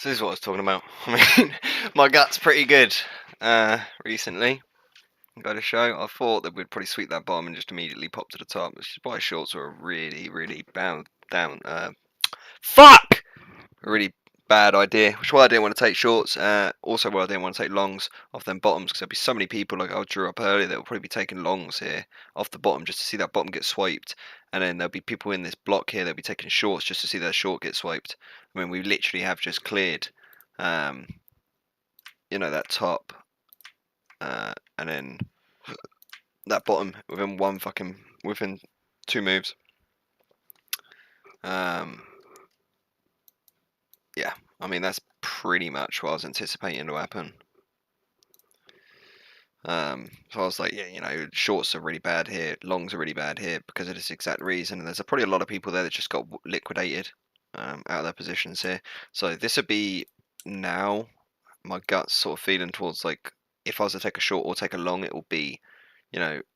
So this is what I was talking about. I mean, my gut's pretty good recently. Got to show. I thought that we'd probably sweep that bottom and just immediately pop to the top, which is why shorts are a really bound down. Fuck! A really bad idea, which is why I didn't want to take shorts. Also, why I didn't want to take longs off them bottoms, because there'll be so many people, like I drew up earlier, that will probably be taking longs here off the bottom just to see that bottom get swiped. And then there'll be people in this block here that'll be taking shorts just to see their short get swiped. I mean, we literally have just cleared, that top, and then that bottom within 2 moves. Yeah, I mean, that's pretty much what I was anticipating to happen. So I was like, yeah, shorts are really bad here, longs are really bad here because of this exact reason. And there's probably a lot of people there that just got liquidated out of their positions here. So this would be now my gut's sort of feeling towards, like, if I was to take a short or take a long, it will be,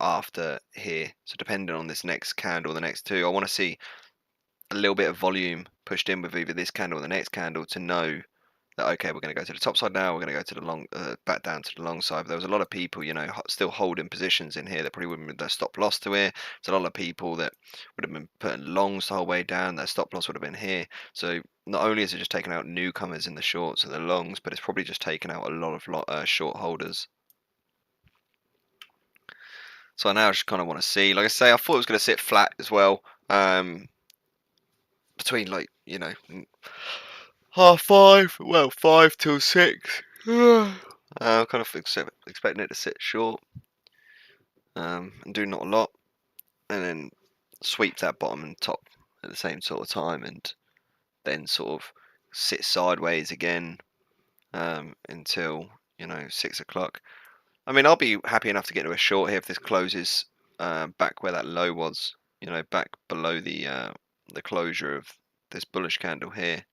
after here. So depending on this next candle, the next two, I want to see a little bit of volume pushed in with either this candle or the next candle to know that, okay, we're going to go to the top side now, we're going to go to the long, back down to the long side. But there was a lot of people, still holding positions in here that probably wouldn't have their stop loss to here. There's a lot of people that would have been putting longs the whole way down, their stop loss would have been here. So not only is it just taking out newcomers in the shorts and the longs, but it's probably just taken out a lot of short holders. So now I just kind of want to see, like I say, I thought it was going to sit flat as well, between, like, 5:30, well, 5 till 6. I'm kind of expecting it to sit short, and do not a lot, and then sweep that bottom and top at the same sort of time, and then sort of sit sideways again until 6 o'clock. I mean, I'll be happy enough to get to a short here if this closes back where that low was, back below the closure of this bullish candle here,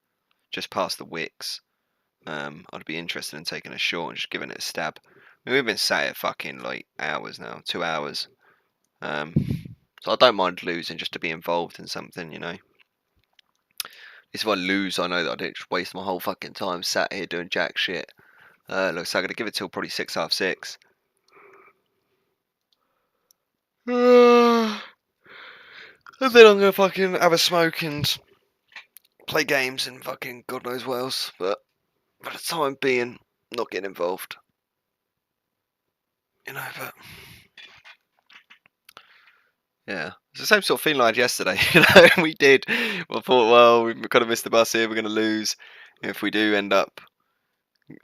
just past the wicks. I'd be interested in taking a short and just giving it a stab. I mean, we've been sat here fucking like hours now, 2 hours. So I don't mind losing just to be involved in something, At least if I lose, I know that I didn't just waste my whole fucking time sat here doing jack shit. Look, so I'm gonna give it till probably 6, half 6. And then I'm gonna fucking have a smoke and play games and fucking God knows what else. But for the time being, not getting involved. But yeah, it's the same sort of feeling I had yesterday. We did. I thought, well, we kind of missed the bus here. We're going to lose if we do end up,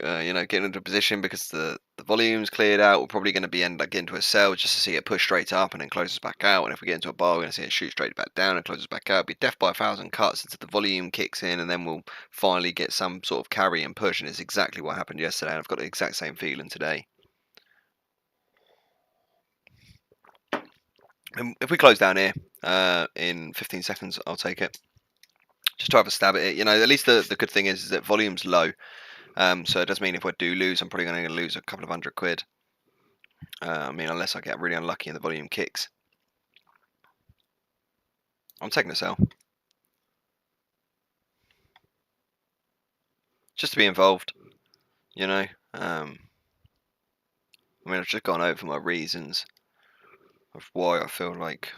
getting into a position because the volume's cleared out. We're probably going to end up getting into a sell just to see it push straight up and then closes back out. And if we get into a bar, we're going to see it shoot straight back down and closes back out. It'll be death by 1,000 cuts until the volume kicks in, and then we'll finally get some sort of carry and push. And it's exactly what happened yesterday. And I've got the exact same feeling today. And if we close down here in 15 seconds, I'll take it. Just to have a stab at it. At least the good thing is that volume's low. So it does mean if I do lose, I'm probably going to lose a couple of £100. I mean, unless I get really unlucky and the volume kicks. I'm taking a sell. Just to be involved, I mean, I've just gone over my reasons of why I feel like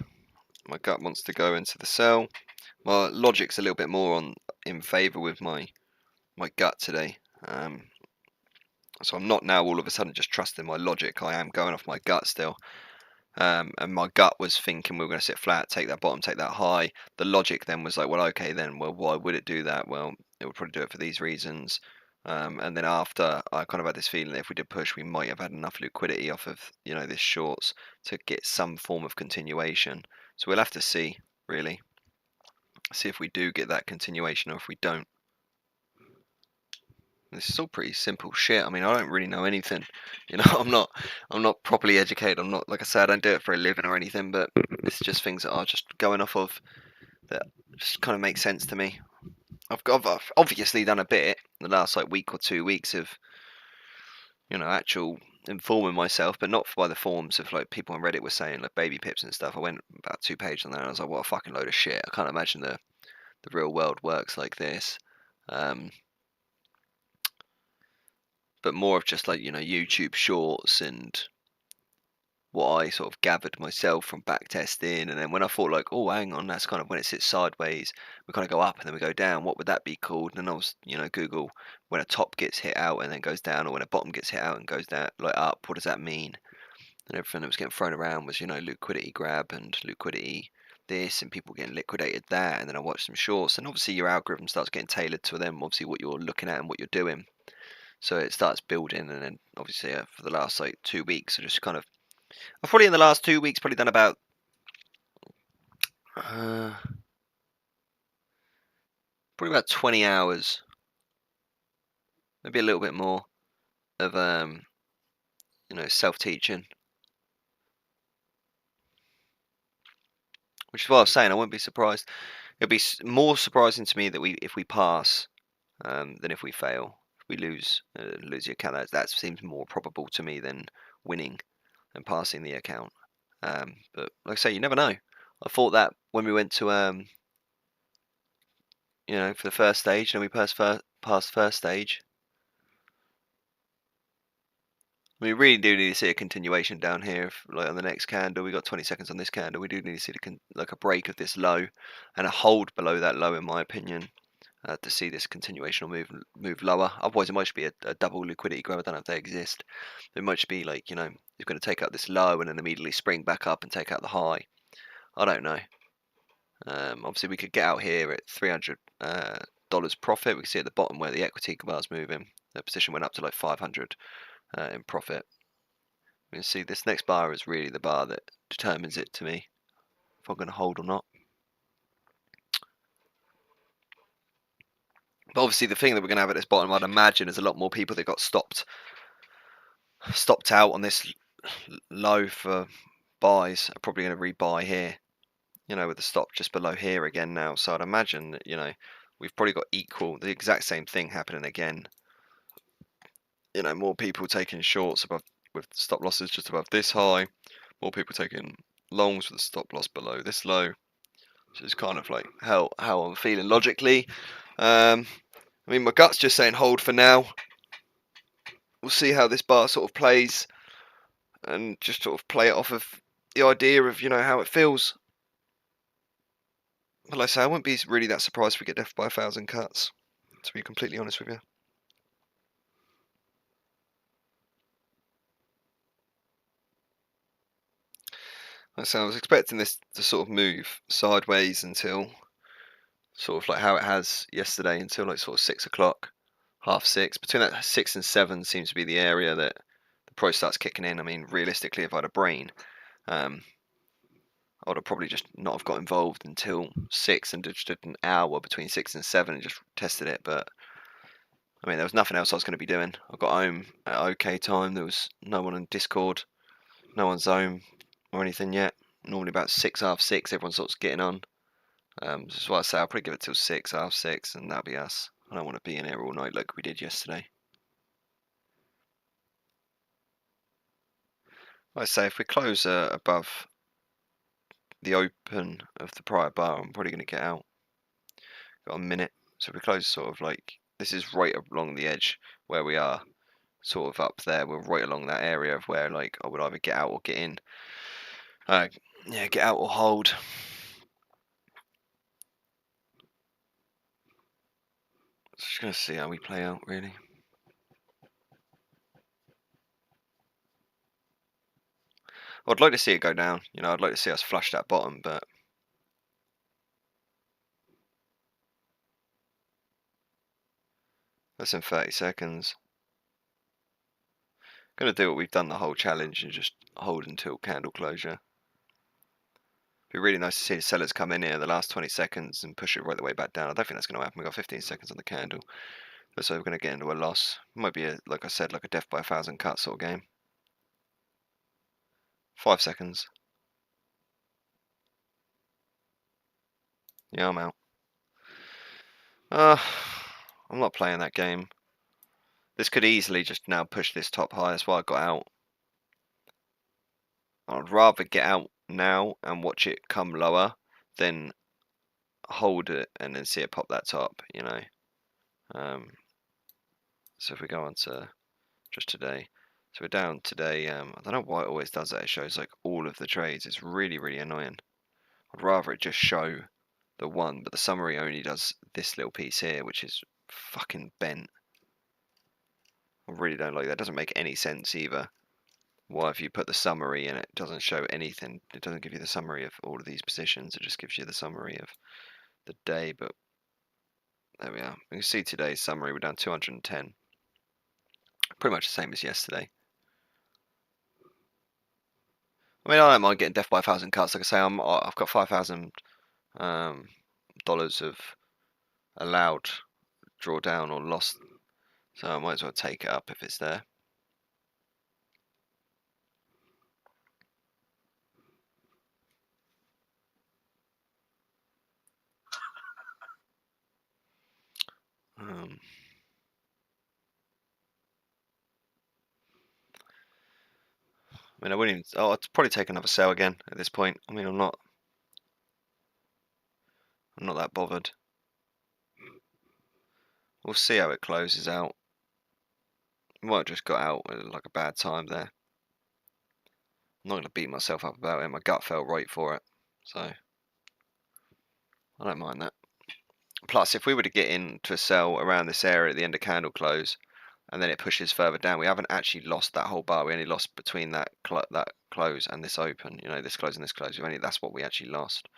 my gut wants to go into the sell. My logic's a little bit more in favour with my gut today. So I'm not now all of a sudden just trusting my logic. I am going off my gut still. And my gut was thinking we were going to sit flat, take that bottom, take that high. The logic then was like, well, okay, then, well, why would it do that? Well, it would probably do it for these reasons. And then after, I kind of had this feeling that if we did push, we might have had enough liquidity off of, this shorts to get some form of continuation. So we'll have to see, really. See if we do get that continuation or if we don't. This is all pretty simple shit. I mean, I don't really know anything. I'm not properly educated. I'm not, like I said, I don't do it for a living or anything. But it's just things that are just going off of that just kind of make sense to me. I've obviously done a bit in the last week or 2 weeks of, actual informing myself, but not by the forms of people on Reddit were saying baby pips and stuff. I went about 2 pages on that and I was like, what a fucking load of shit. I can't imagine the real world works like this. but more of just like, YouTube shorts and what I sort of gathered myself from back testing. And then when I thought like, oh, hang on, that's kind of when it sits sideways, we kind of go up and then we go down. What would that be called? And then I was, Google when a top gets hit out and then goes down, or when a bottom gets hit out and goes down, like up. What does that mean? And everything that was getting thrown around was, liquidity grab and liquidity this, and people getting liquidated that. And then I watched some shorts, and obviously your algorithm starts getting tailored to them, obviously what you're looking at and what you're doing. So it starts building, and then obviously for the last like 2 weeks, I just kind of, I've probably in the last 2 weeks probably done about probably about 20 hours, maybe a little bit more of self-teaching, which is what I was saying. I wouldn't be surprised. It'll be more surprising to me that if we pass than if we fail. If we lose the account, that seems more probable to me than winning and passing the account. But like I say, you never know. I thought that when we went to for the first stage, and we passed first stage. We really do need to see a continuation down here. Like on the next candle, we got 20 seconds on this candle. We do need to see like a break of this low and a hold below that low, in my opinion, to see this continuation or move lower. Otherwise, it might just be a double liquidity grab. I don't know if they exist. It might just be like, you're going to take out this low and then immediately spring back up and take out the high. I don't know. Obviously, we could get out here at $300 profit. We can see at the bottom where the equity bar is moving. The position went up to like 500 in profit. We can see this next bar is really the bar that determines it to me, if I'm going to hold or not. But obviously, the thing that we're going to have at this bottom, I'd imagine, is a lot more people that got stopped out on this low for buys are probably going to rebuy here, with the stop just below here again now. So I'd imagine that, we've probably got the exact same thing happening again. More people taking shorts with stop losses just above this high, more people taking longs with a stop loss below this low, which is kind of like how I'm feeling logically. I mean, my gut's just saying hold for now. We'll see how this bar sort of plays, and just sort of play it off of the idea of how it feels. But like I say, I wouldn't be really that surprised if we get death by 1,000 cuts, to be completely honest with you. Like I say, I was expecting this to sort of move sideways until sort of like how it has yesterday, until like sort of 6 o'clock, 6:30. Between that 6 and 7 seems to be the area that the price starts kicking in. I mean, realistically, if I had a brain, I would have probably just not have got involved until 6 and just did an hour between 6 and 7 and just tested it. But I mean, there was nothing else I was going to be doing. I got home at OK time. There was no one on Discord, no one's home or anything yet. Normally about 6, 6:30, everyone's sort of getting on. This is why I say I'll probably give it till 6, 6:30, and that'll be us. I don't want to be in here all night like we did yesterday. Like I say, if we close above the open of the prior bar, I'm probably going to get out. Got a minute. So if we close sort of like, this is right along the edge where we are, sort of up there. We're right along that area of where like I would either get out or get in. Yeah, get out or hold. Just going to see how we play out, really. I'd like to see it go down. I'd like to see us flush that bottom, but that's in 30 seconds. Gonna do what we've done the whole challenge and just hold until candle closure. Be really nice to see the sellers come in here the last 20 seconds and push it right the way back down. I don't think that's going to happen. We've got 15 seconds on the candle. So we're going to get into a loss. Might be, like I said, like a death by 1,000 cut sort of game. 5 seconds. Yeah, I'm out. I'm not playing that game. This could easily just now push this top high. That's why I got out. I'd rather get out now and watch it come lower than hold it and then see it pop that top, So if we go on to just today. So we're down today. I don't know why it always does that. It shows like all of the trades. It's really, really annoying. I'd rather it just show the one, but the summary only does this little piece here, which is fucking bent. I really don't like that. It doesn't make any sense either. Why, if you put the summary in, it doesn't show anything. It doesn't give you the summary of all of these positions. It just gives you the summary of the day. But there we are. You can see today's summary. We're down 210. Pretty much the same as yesterday. I mean, I don't mind getting death by 1,000 cuts. Like I say, I've got $5,000 of allowed drawdown or lost, so I might as well take it up if it's there. I mean, I wouldn't even. Oh, I'd probably take another sell again at this point. I mean, I'm not that bothered. We'll see how it closes out. Might have just got out at like a bad time there. I'm not going to beat myself up about it. My gut felt right for it, so I don't mind that. Plus, if we were to get into a sell around this area at the end of candle close, and then it pushes further down, we haven't actually lost that whole bar. We only lost between that close and this open. You know, this close and this close. That's what we actually lost.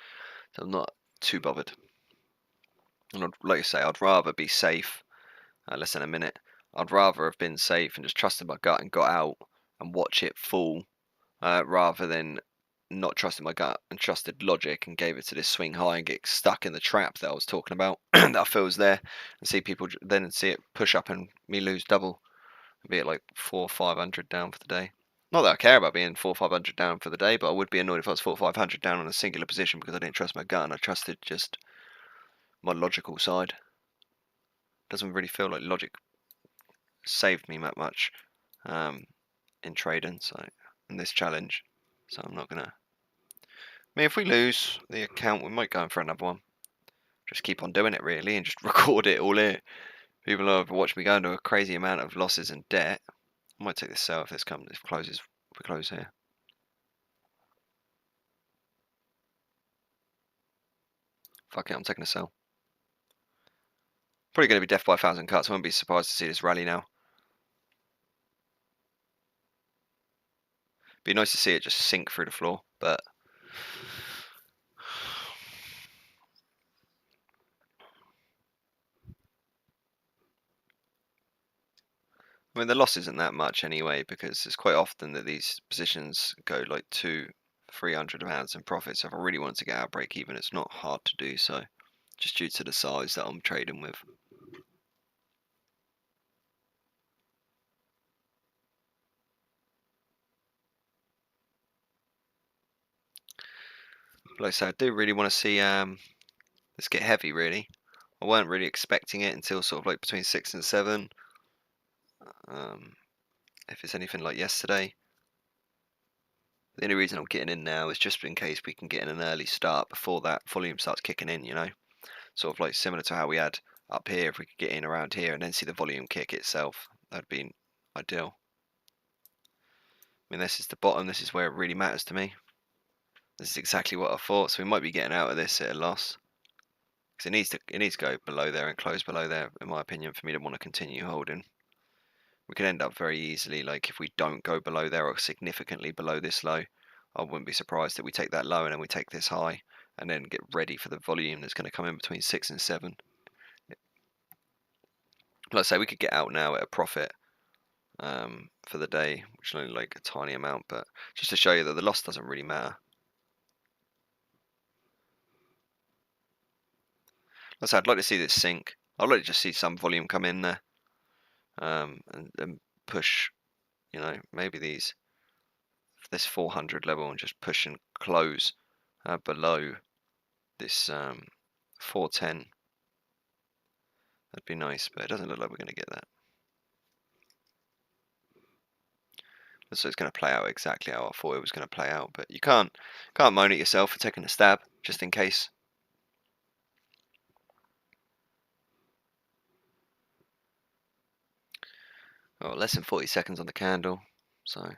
So I'm not too bothered. And like you say, I'd rather be safe. Less than a minute. I'd rather have been safe and just trusted my gut and got out and watch it fall, rather than not trusting my gut and trusted logic and gave it to this swing high and get stuck in the trap that I was talking about that I feel was there, and see people then see it push up and me lose double, and be at like 400 or 500 down for the day. Not that I care about being 400 or 500 down for the day, but I would be annoyed if I was 400 or 500 down on a singular position because I didn't trust my gut and I trusted just my logical side. Doesn't really feel like logic saved me that much in trading, so in this challenge. So I'm not gonna. I mean, if we lose the account, we might go in for another one. Just keep on doing it really, and just record it all here. People have watched me go into a crazy amount of losses and debt. I might take this sell if this comes. If we close here. Fuck it, I'm taking a sell. Probably going to be death by 1,000 cuts. I won't be surprised to see this rally now. Be nice to see it just sink through the floor, but I mean the loss isn't that much anyway, because it's quite often that these positions go like 200-300 amounts in profit. So if I really want to get out break even, it's not hard to do so, just due to the size that I'm trading with. Like I said, I do really want to see this get heavy. Really, I weren't really expecting it until sort of like between 6 and 7. If it's anything like yesterday, the only reason I'm getting in now is just in case we can get in an early start before that volume starts kicking in. You know, sort of like similar to how we had up here. If we could get in around here and then see the volume kick itself, that'd be ideal. I mean, this is the bottom. This is where it really matters to me. This is exactly what I thought. So we might be getting out of this at a loss. Because it needs to go below there and close below there, in my opinion, for me to want to continue holding. We can end up very easily, like if we don't go below there or significantly below this low, I wouldn't be surprised that we take that low and then we take this high and then get ready for the volume that's going to come in between 6 and 7. Let's say we could get out now at a profit for the day, which is only like a tiny amount, but just to show you that the loss doesn't really matter. I'd like to see this sink. I'd like to just see some volume come in there, and push, you know, maybe this 400 level and just push and close below this 410. That'd be nice, but it doesn't look like we're going to get that. So it's going to play out exactly how I thought it was going to play out, but you can't moan at yourself for taking a stab just in case. Oh, less than 40 seconds on the candle, so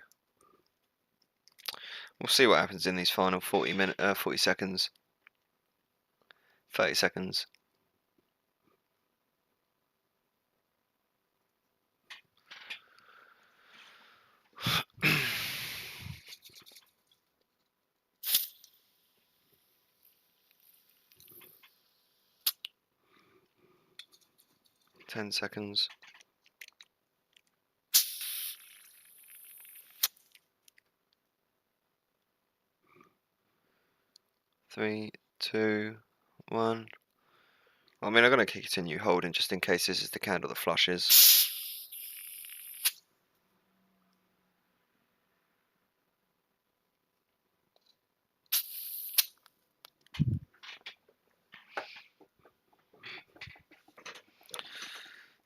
we'll see what happens in these final 40 seconds, 30 seconds. Ten seconds. 3, 2, 1. I mean, I'm going to continue holding just in case this is the candle that flushes.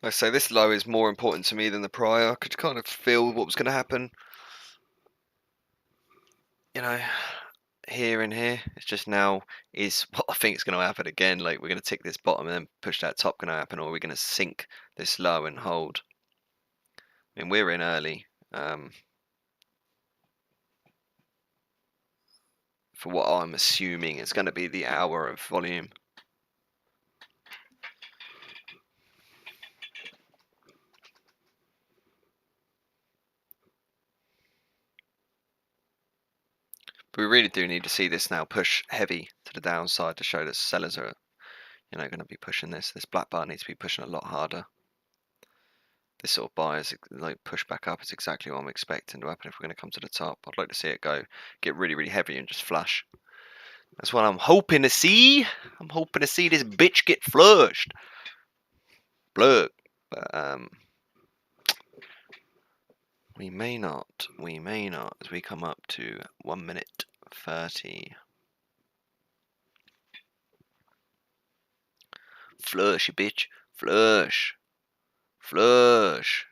Like I say, this low is more important to me than the prior. I could kind of feel what was going to happen. You know, here and here. It's just now is what I think is going to happen again. Like, we're going to tick this bottom and then push that top going to happen, or we're going to sink this low and hold. I mean, we're in early. For what I'm assuming is going to be the hour of volume. But we really do need to see this now push heavy to the downside to show that sellers are, going to be pushing this. This black bar needs to be pushing a lot harder. This sort of buy is like push back up is exactly what I'm expecting to happen if we're going to come to the top. I'd like to see it get really, really heavy and just flush. That's what I'm hoping to see. I'm hoping to see this bitch get flushed. Blur. But we may not as we come up to 1 minute 30. Flush, you bitch. Flush. Flush.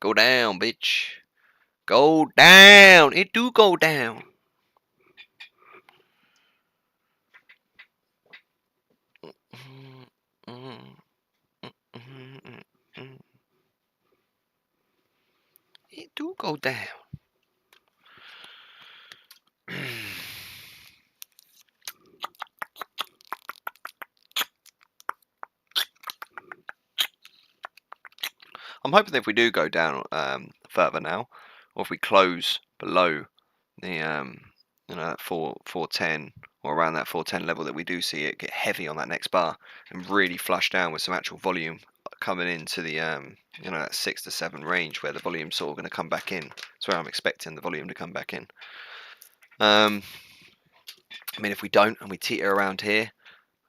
Go down, bitch. Go down. It do go down. It do go down. I'm hoping that if we do go down further now, or if we close below the that 410 or around that 410 level, that we do see it get heavy on that next bar and really flush down with some actual volume coming into the that 6 to 7 range where the volume's sort of going to come back in. That's where I'm expecting the volume to come back in. I mean, if we don't and we teeter around here,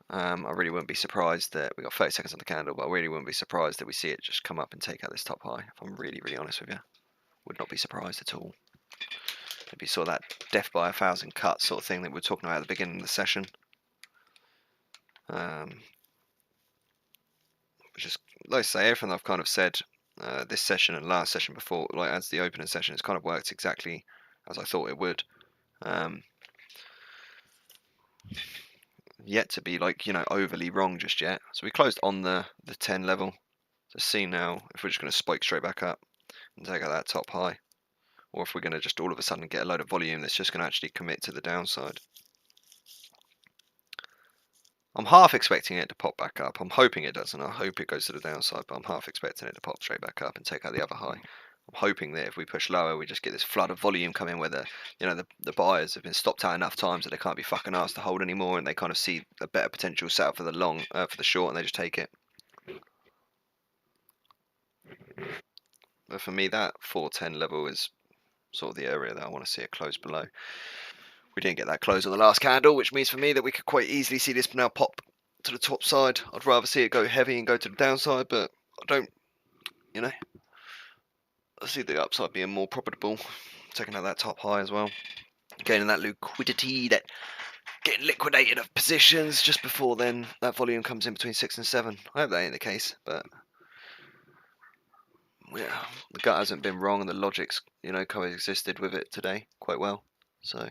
I really wouldn't be surprised that we got 30 seconds on the candle, but I really wouldn't be surprised that we see it just come up and take out this top high. If I'm really, really honest with you, would not be surprised at all. It'd be sort of that death by 1,000 cuts sort of thing that we were talking about at the beginning of the session. Just like I say, everything I've kind of said this session and last session before, like as the opening session, it's kind of worked exactly as I thought it would. Yet to be overly wrong just yet. So we closed on the 10 level. So see now if we're just going to spike straight back up and take out that top high, or if we're going to just all of a sudden get a load of volume that's just going to actually commit to the downside. I'm half expecting it to pop back up. I'm hoping it doesn't. I hope it goes to the downside, but I'm half expecting it to pop straight back up and take out the other high. I'm hoping that if we push lower, we just get this flood of volume coming where the buyers have been stopped out enough times that they can't be fucking asked to hold anymore, and they kind of see a better potential setup for the short, and they just take it. But for me, that 410 level is sort of the area that I want to see it close below. We didn't get that close on the last candle, which means for me that we could quite easily see this now pop to the top side. I'd rather see it go heavy and go to the downside, but I don't, I see the upside being more profitable, taking out that top high as well, gaining that liquidity, that getting liquidated of positions just before then that volume comes in between 6 and 7. I hope that ain't the case, but yeah, the gut hasn't been wrong and the logic's coexisted with it today quite well. So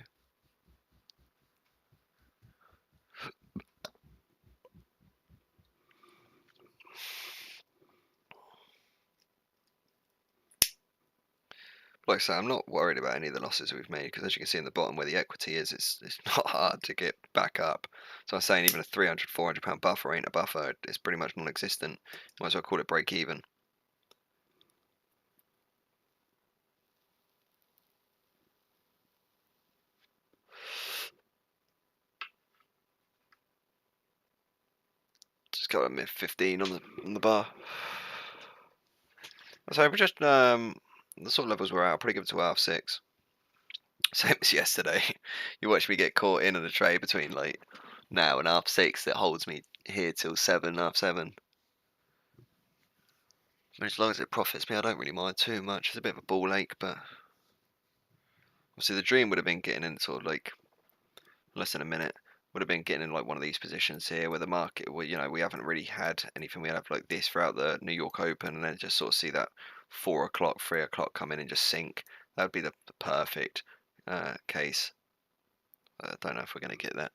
Like I say, I'm not worried about any of the losses we've made because, as you can see in the bottom where the equity is, it's not hard to get back up. So I'm saying even a 300, 400 pound buffer ain't a buffer. It's pretty much non-existent. Might as well call it break even. Just got a mid 15 on the bar. So we're just the sort of levels we're at. I'll probably give it to half 6. Same as yesterday. You watch me get caught in on a trade between like now and half 6 that holds me here till 7, half 7. I mean, as long as it profits me, I don't really mind too much. It's a bit of a ball ache, but obviously the dream would have been getting in sort of like less than a minute. Would have been getting in like one of these positions here where the market, well, we haven't really had anything. We have like this throughout the New York Open, and then just sort of see that 4 o'clock, 3 o'clock come in and just sink. That would be the perfect case. I don't know if we're going to get that.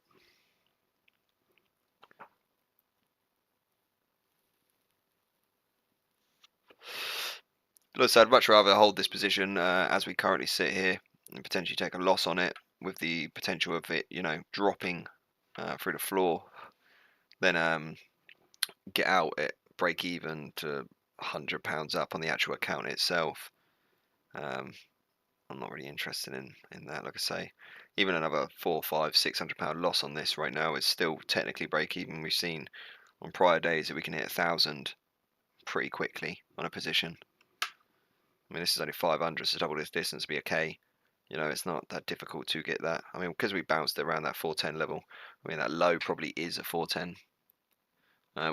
Look, so I'd much rather hold this position as we currently sit here and potentially take a loss on it with the potential of it, dropping through the floor, than get out at break even to £100 up on the actual account itself. I'm not really interested in that. Like I say, even another 400, 500, £600 loss on this right now is still technically break even. We've seen on prior days that we can hit 1,000 pretty quickly on a position. I mean, this is only 500, so double this distance would be a K. It's not that difficult to get that. I mean, because we bounced around that 410 level, I mean, that low probably is a 410.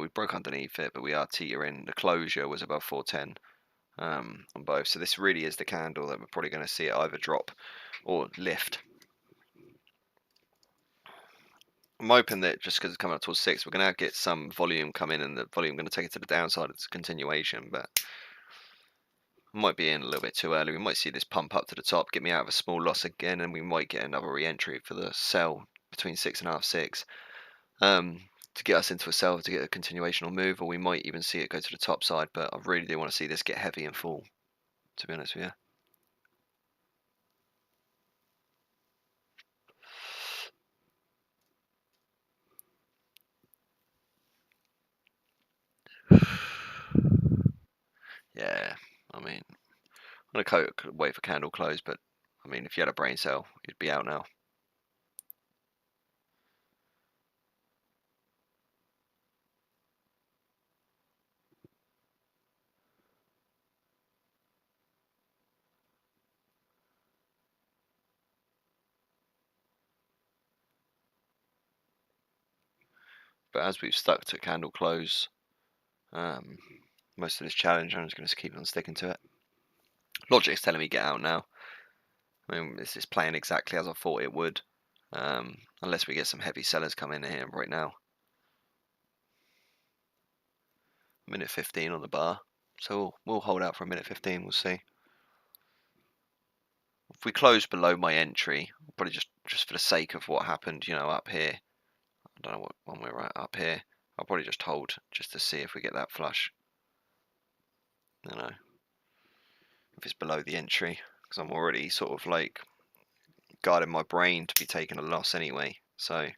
We broke underneath it, but we are teetering. The closure was above 410 on both. So this really is the candle that we're probably going to see it either drop or lift. I'm hoping that just because it's coming up towards 6, we're going to get some volume come in, and the volume going to take it to the downside. It's a continuation, but might be in a little bit too early. We might see this pump up to the top, get me out of a small loss again, and we might get another re-entry for the sell between 6.5, 6, to get us into a sell to get a continuational move, or we might even see it go to the top side. But I really do want to see this get heavy and fall, to be honest with you. Yeah, I mean, I'm gonna wait for candle close, but I mean, if you had a brain cell, you'd be out now. But as we've stuck to candle close, most of this challenge, I'm just going to keep on sticking to it. Logic's telling me get out now. I mean, this is playing exactly as I thought it would, unless we get some heavy sellers come in here right now. Minute 15 on the bar, so we'll hold out for a minute 15. We'll see. If we close below my entry, probably just for the sake of what happened, up here. I don't know what one we're at up here. I'll probably just hold just to see if we get that flush. If it's below the entry, because I'm already sort of like guarding my brain to be taking a loss anyway. So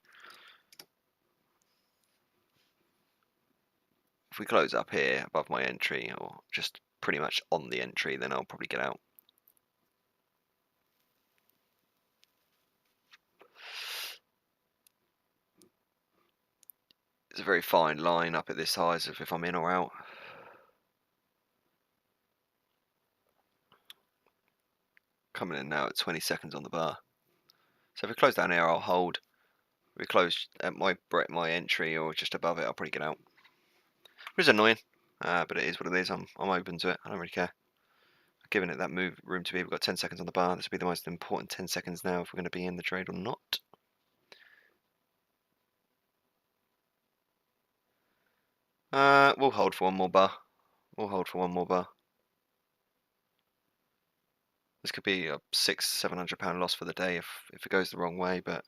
if we close up here above my entry, or just pretty much on the entry, then I'll probably get out. It's a very fine line up at this size of if I'm in or out. Coming in now at 20 seconds on the bar. So if we close down here, I'll hold. If we close at my entry or just above it, I'll probably get out. Which is annoying, but it is what it is. I'm open to it. I don't really care. I've given it that room to be. We've got 10 seconds on the bar. This will be the most important 10 seconds now if we're going to be in the trade or not. We'll hold for one more bar. We'll hold for one more bar. This could be a £600-700 loss for the day if it goes the wrong way, but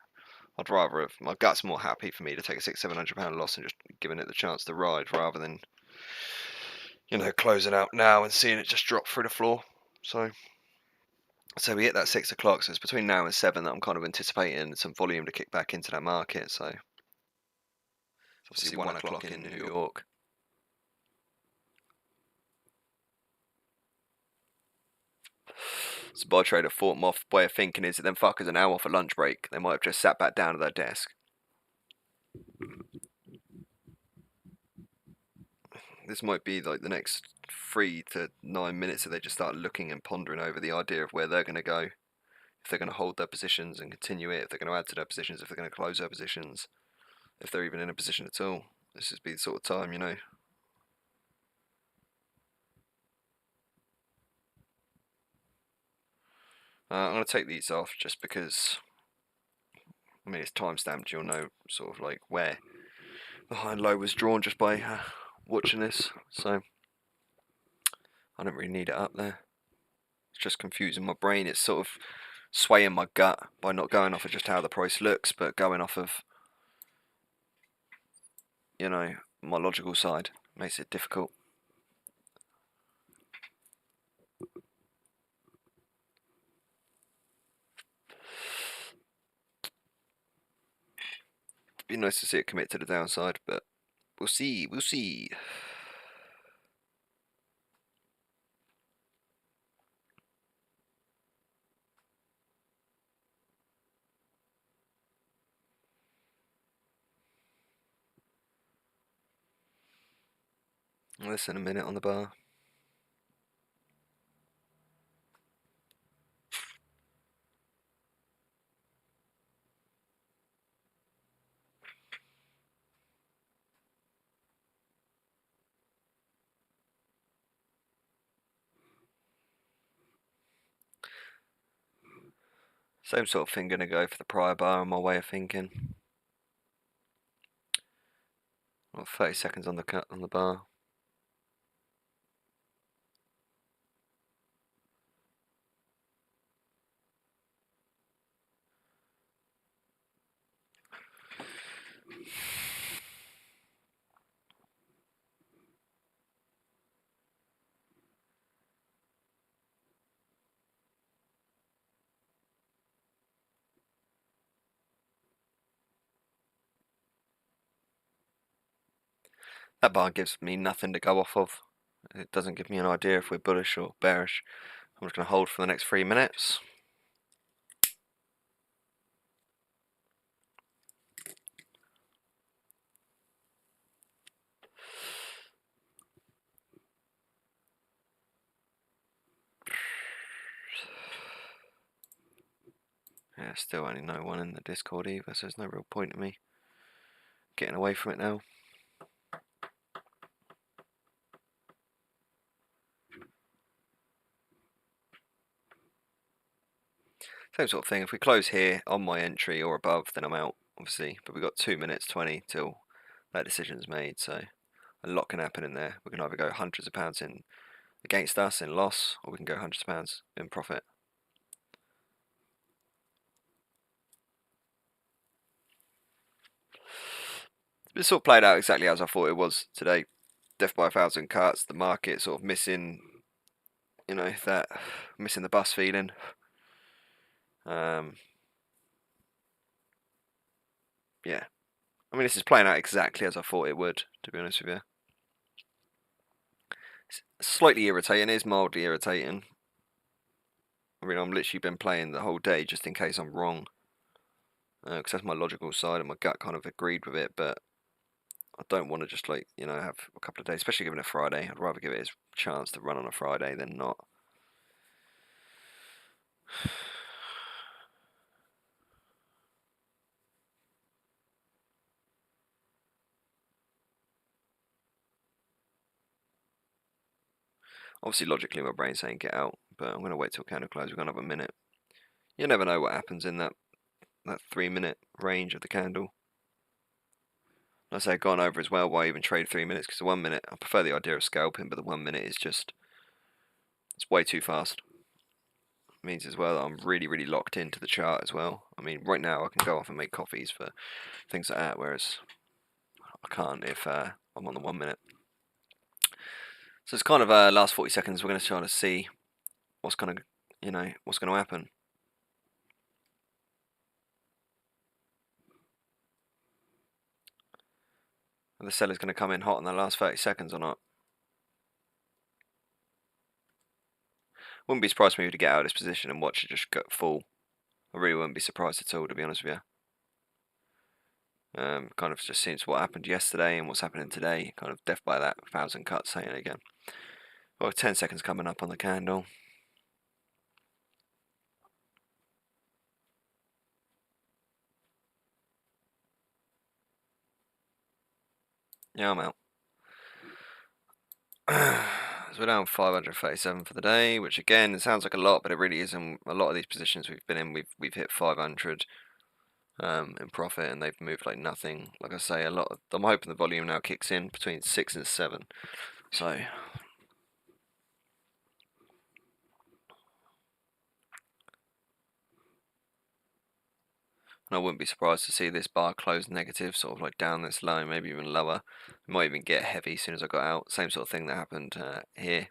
I'd rather have, my gut's more happy for me to take a £600-700 loss and just giving it the chance to ride rather than, closing out now and seeing it just drop through the floor. So So we hit that 6 o'clock, so it's between now and 7 that I'm kind of anticipating some volume to kick back into that market. So obviously 1 o'clock in New York. So buy trader thought my way of thinking is that them fuckers are now off a lunch break. They might have just sat back down at their desk. This might be like the next 3 to 9 minutes that they just start looking and pondering over the idea of where they're going to go. If they're going to hold their positions and continue it, if they're going to add to their positions, if they're going to close their positions, if they're even in a position at all. This would be the sort of time, you know. I'm going to take these off just because, I mean, it's time stamped. You'll know sort of like where the high and low was drawn just by watching this. So I don't really need it up there. It's just confusing my brain. It's sort of swaying my gut by not going off of just how the price looks, but going off of, you know, my logical side. Makes it difficult. It'd be nice to see it commit to the downside, but we'll see. We'll see. Less than a minute on the bar. Same sort of thing, gonna go for the prior bar on my way of thinking. Got 30 seconds on the cut on the bar. That bar gives me nothing to go off of. It doesn't give me an idea if we're bullish or bearish. I'm just going to hold for the next 3 minutes. Yeah, still only no one in the Discord either, so there's no real point in me getting away from it now. Same sort of thing. If we close here on my entry or above, then I'm out, obviously. But we've got 2 minutes 20 till that decision's made, so a lot can happen in there. We can either go hundreds of pounds in against us in loss, or we can go hundreds of pounds in profit. It sort of played out exactly as I thought it was today. Death by 1,000 cuts, the market sort of missing, you know, that missing the bus feeling. Yeah, I mean, this is playing out exactly as I thought it would, to be honest with you. It's slightly irritating, it is mildly irritating. I mean, I've literally been playing the whole day just in case I'm wrong, because that's my logical side and my gut kind of agreed with it, but I don't want to just, like, you know, have a couple of days, especially given a Friday. I'd rather give it a chance to run on a Friday than not. Obviously, logically, my brain's saying get out, but I'm going to wait till candle close. We've got another minute. You never know what happens in that 3 minute range of the candle. I say I've gone over as well why I even trade 3 minutes, because the 1 minute, I prefer the idea of scalping, but the 1 minute is just, it's way too fast. It means as well that I'm really, really locked into the chart as well. I mean, right now I can go off and make coffees for things like that, whereas I can't if I'm on the 1 minute. So it's kind of last 40 seconds, we're going to try to see what's kind of you know, what's going to happen. Are the seller's going to come in hot in the last 30 seconds or not? Wouldn't be surprised for me to get out of this position and watch it just go full. I really wouldn't be surprised at all, to be honest with you. Kind of just since what happened yesterday and what's happening today, kind of death by that 1,000 cuts saying it again. Well, 10 seconds coming up on the candle. Yeah, I'm out. So we're down 537 for the day, which again, it sounds like a lot, but it really isn't. A lot of these positions we've been in, we've hit 500 in profit, and they've moved like nothing. Like I say, I'm hoping the volume now kicks in between 6 and 7. So and I wouldn't be surprised to see this bar close negative, sort of like down this low, maybe even lower. It might even get heavy as soon as I got out. Same sort of thing that happened here.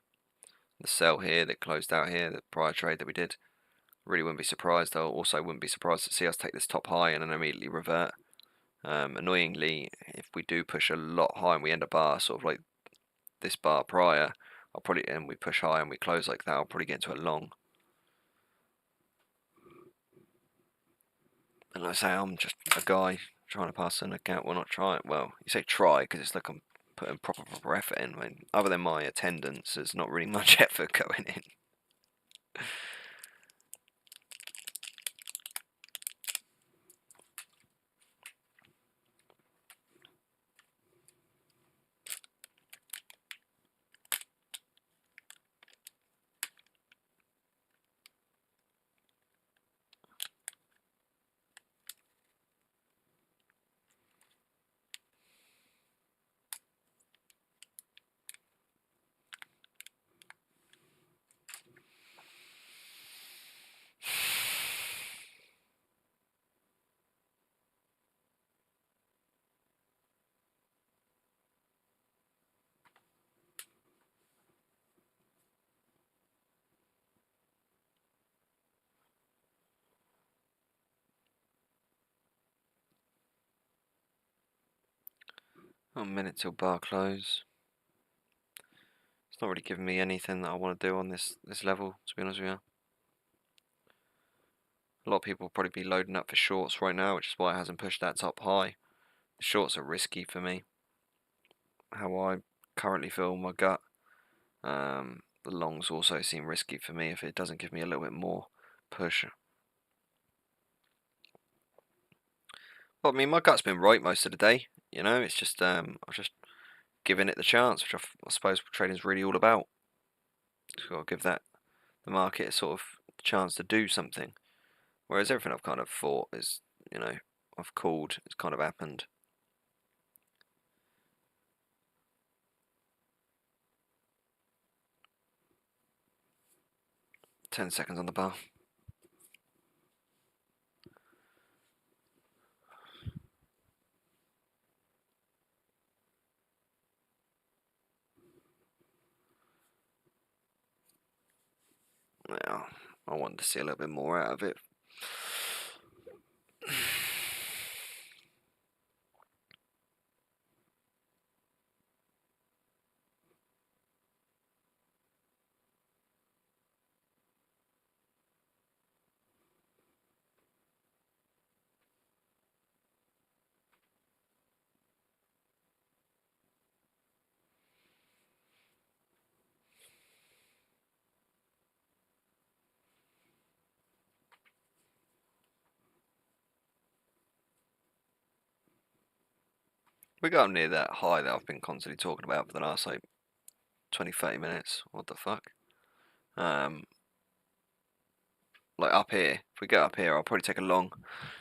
The sell here that closed out here, the prior trade that we did. Really wouldn't be surprised. I also wouldn't be surprised to see us take this top high and then immediately revert. Annoyingly, if we do push a lot high and we end a bar sort of like this bar prior, and we push high and we close like that, I'll probably get into a long. And like I say, I'm just a guy trying to pass an account. Well, not try it. Well, you say try because it's like I'm putting proper effort in. When other than my attendance, there's not really much effort going in. A minute till bar close. It's not really giving me anything that I want to do on this level, to be honest with you. A lot of people will probably be loading up for shorts right now, which is why it hasn't pushed that top high. The shorts are risky for me. How I currently feel in my gut. The longs also seem risky for me if it doesn't give me a little bit more push. But I mean, my gut's been right most of the day. You know, it's just I've just given it the chance, which I suppose trading's really all about. Just got to give the market a sort of chance to do something. Whereas everything I've kind of thought is, you know, I've called, it's kind of happened. Ten seconds on the bar. Yeah, I wanted to see a little bit more out of it. We got near that high that I've been constantly talking about for the last like 20-30 minutes. What the fuck? Like up here, if we get up here, I'll probably take a long.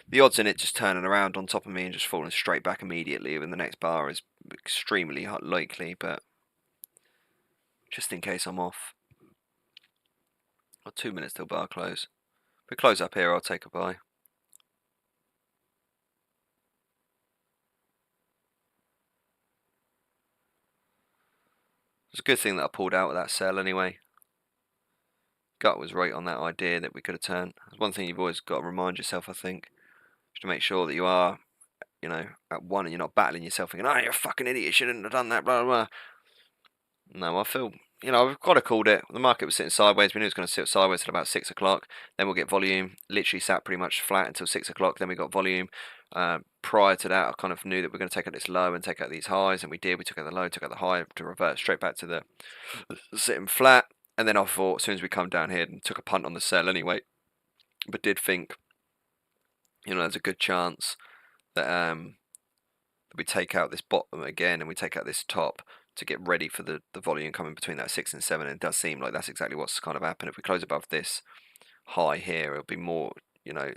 The odds in it just turning around on top of me and just falling straight back immediately when the next bar is extremely likely, but just in case I'm off. Got 2 minutes till bar close. If we close up here, I'll take a buy. It's a good thing that I pulled out of that sell anyway. gut was right on that idea that we could have turned. One thing you've always got to remind yourself, I think, is to make sure that you are, at one and you're not battling yourself thinking, oh, you're a fucking idiot, you shouldn't have done that, blah, blah, blah. No, I feel, I've kind of called it. The market was sitting sideways. We knew it was going to sit sideways till about 6 o'clock. Then we'll get volume. Literally sat pretty much flat until 6 o'clock. Then we got volume. Prior to that, I kind of knew that we are going to take out this low and take out these highs, and we did. We took out the low, took out the high to revert straight back to the sitting flat. And then I thought, as soon as we come down here, and took a punt on the sell anyway, but did think, there's a good chance that we take out this bottom again and we take out this top to get ready for the volume coming between that 6 and 7. And it does seem like that's exactly what's kind of happened. If we close above this high here, it'll be more,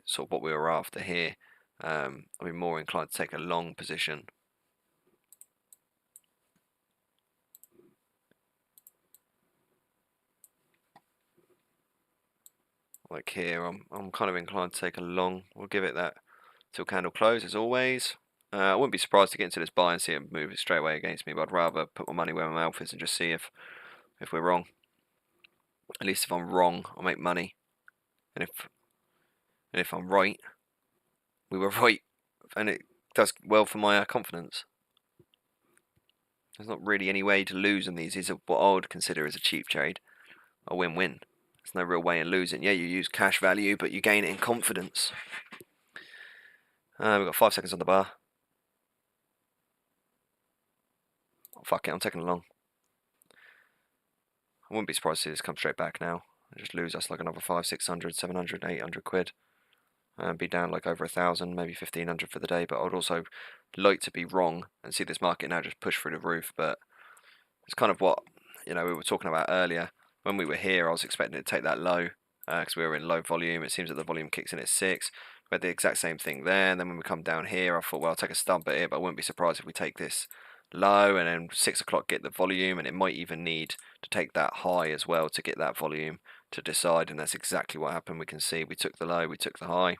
sort of what we were after here. I'll be more inclined to take a long position. Like here, I'm kind of inclined to take a long. We'll give it that till candle close as always. I wouldn't be surprised to get into this buy and see it move it straight away against me, but I'd rather put my money where my mouth is and just see if we're wrong. At least if I'm wrong, I'll make money. And if I'm right, we were right, and it does well for my confidence. There's not really any way to lose on these. These are what I would consider as a cheap trade, a win-win. There's no real way in losing. Yeah, you use cash value, but you gain it in confidence. We've got 5 seconds on the bar. Oh, fuck it, I'm taking a long. I wouldn't be surprised to see this come straight back now. I just lose us like another 500, 600, 700, 800 quid. And be down like over 1,000, maybe 1,500 for the day. But I would also like to be wrong and see this market now just push through the roof. But it's kind of what we were talking about earlier. When we were here, I was expecting it to take that low because we were in low volume. It seems that the volume kicks in at 6. We had the exact same thing there. And then when we come down here, I thought, well, I'll take a stump at it, but I wouldn't be surprised if we take this low and then 6 o'clock get the volume, and it might even need to take that high as well to get that volume to decide. And that's exactly what happened. We can see we took the low, we took the high.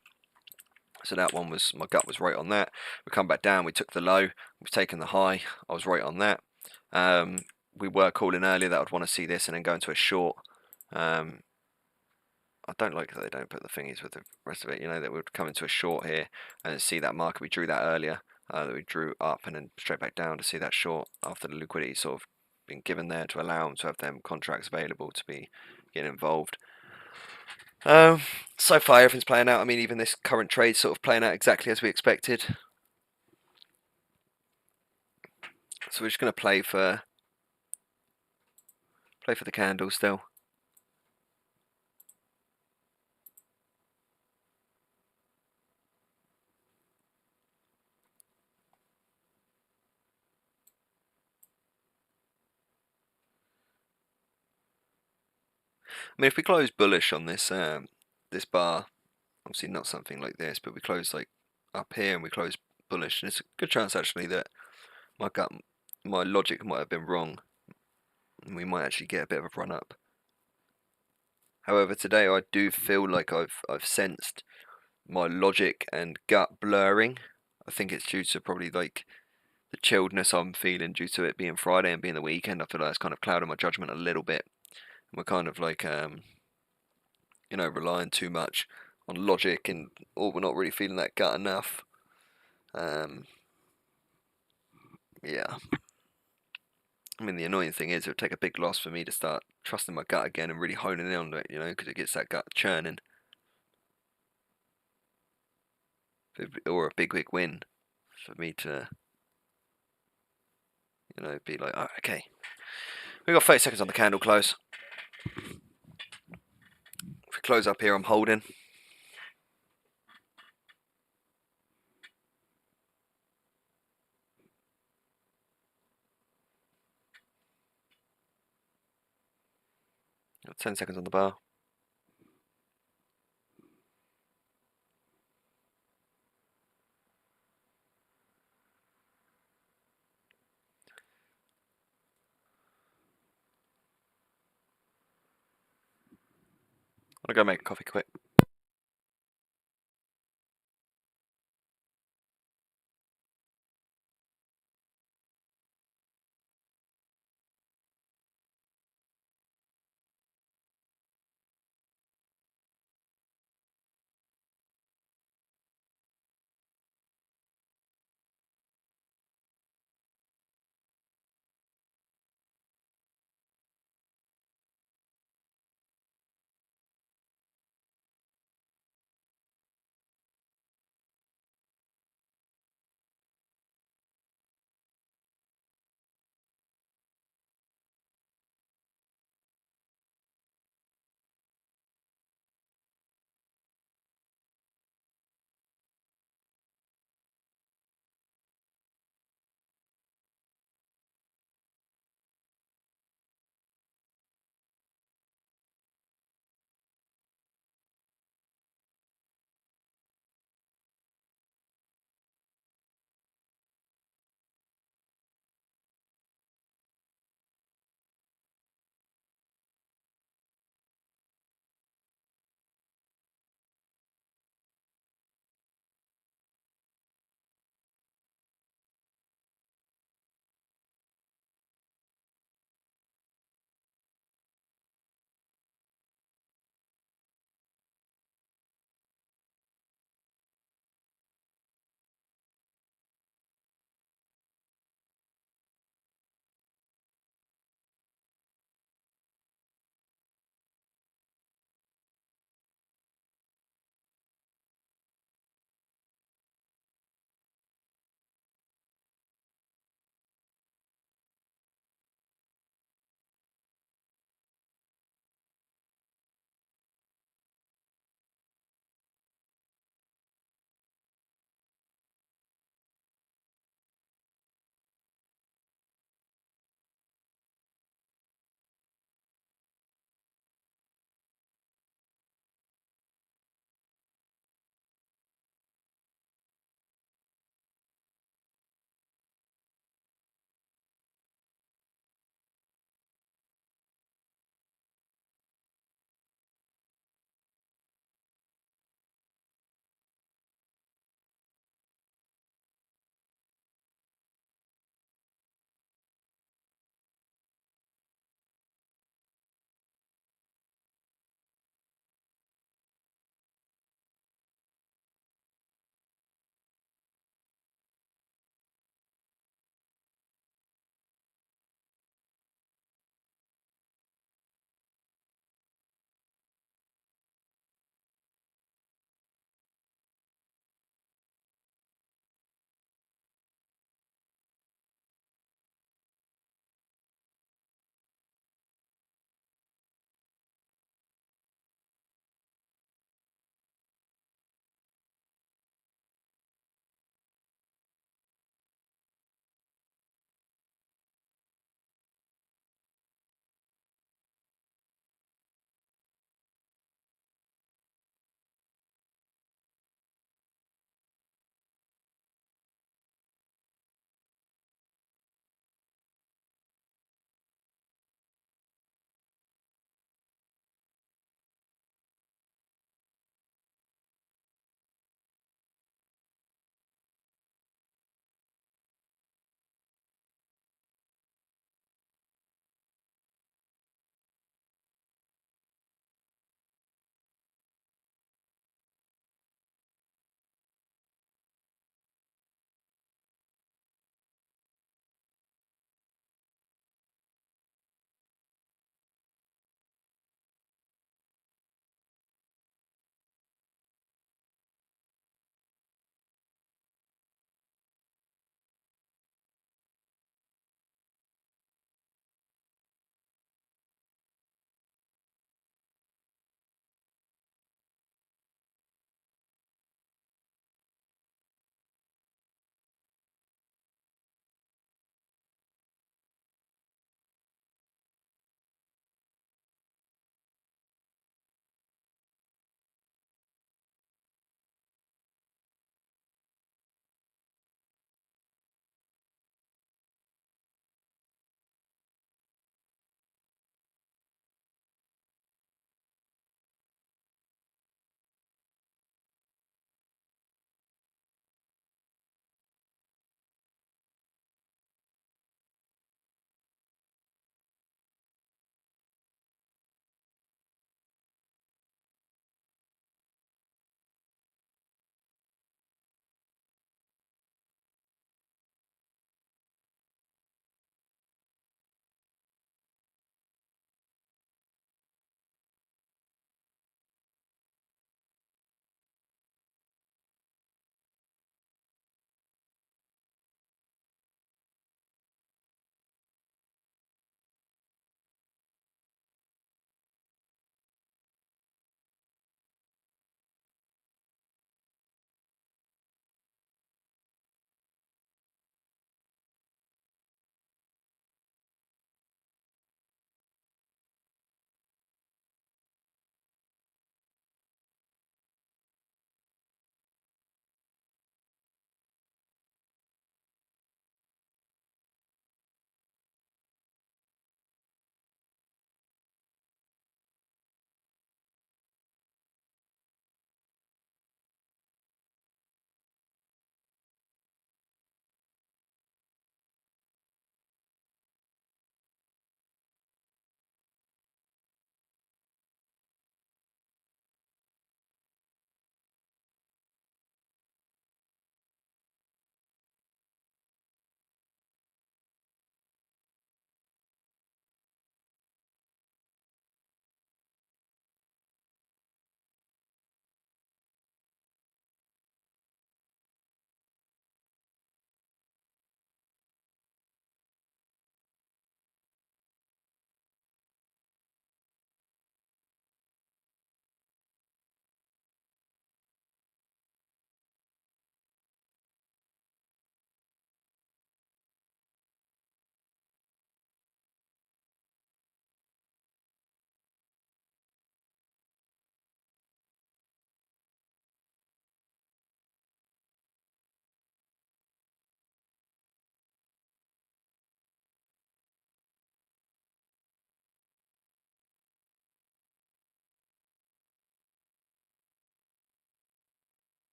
So that one was, my gut was right on that. We come back down, we took the low, we've taken the high, I was right on that. We were calling earlier that I'd want to see this and then go into a short. I don't like that they don't put the thingies with the rest of it, that we'd come into a short here and see that market. We drew that earlier, that we drew up and then straight back down to see that short after the liquidity sort of been given there to allow them to have them contracts available to be getting involved. So far everything's playing out. I mean, even this current trade sort of playing out exactly as we expected. So we're just going to play for the candle still. I mean, if we close bullish on this this bar, obviously not something like this, but we close like up here and we close bullish, and it's a good chance actually that my logic might have been wrong, and we might actually get a bit of a run up. However, today I do feel like I've sensed my logic and gut blurring. I think it's due to probably like the chilledness I'm feeling due to it being Friday and being the weekend. I feel like it's kind of clouded my judgment a little bit. We're kind of like relying too much on logic, and we're not really feeling that gut enough. Yeah. I mean, the annoying thing is it would take a big loss for me to start trusting my gut again and really honing in on it, because it gets that gut churning. Or a big win for me to, be like, oh, okay. We've got 30 seconds on the candle close. If we close up here, I'm holding. Got 10 seconds on the bar. I'm gonna go make a coffee quick.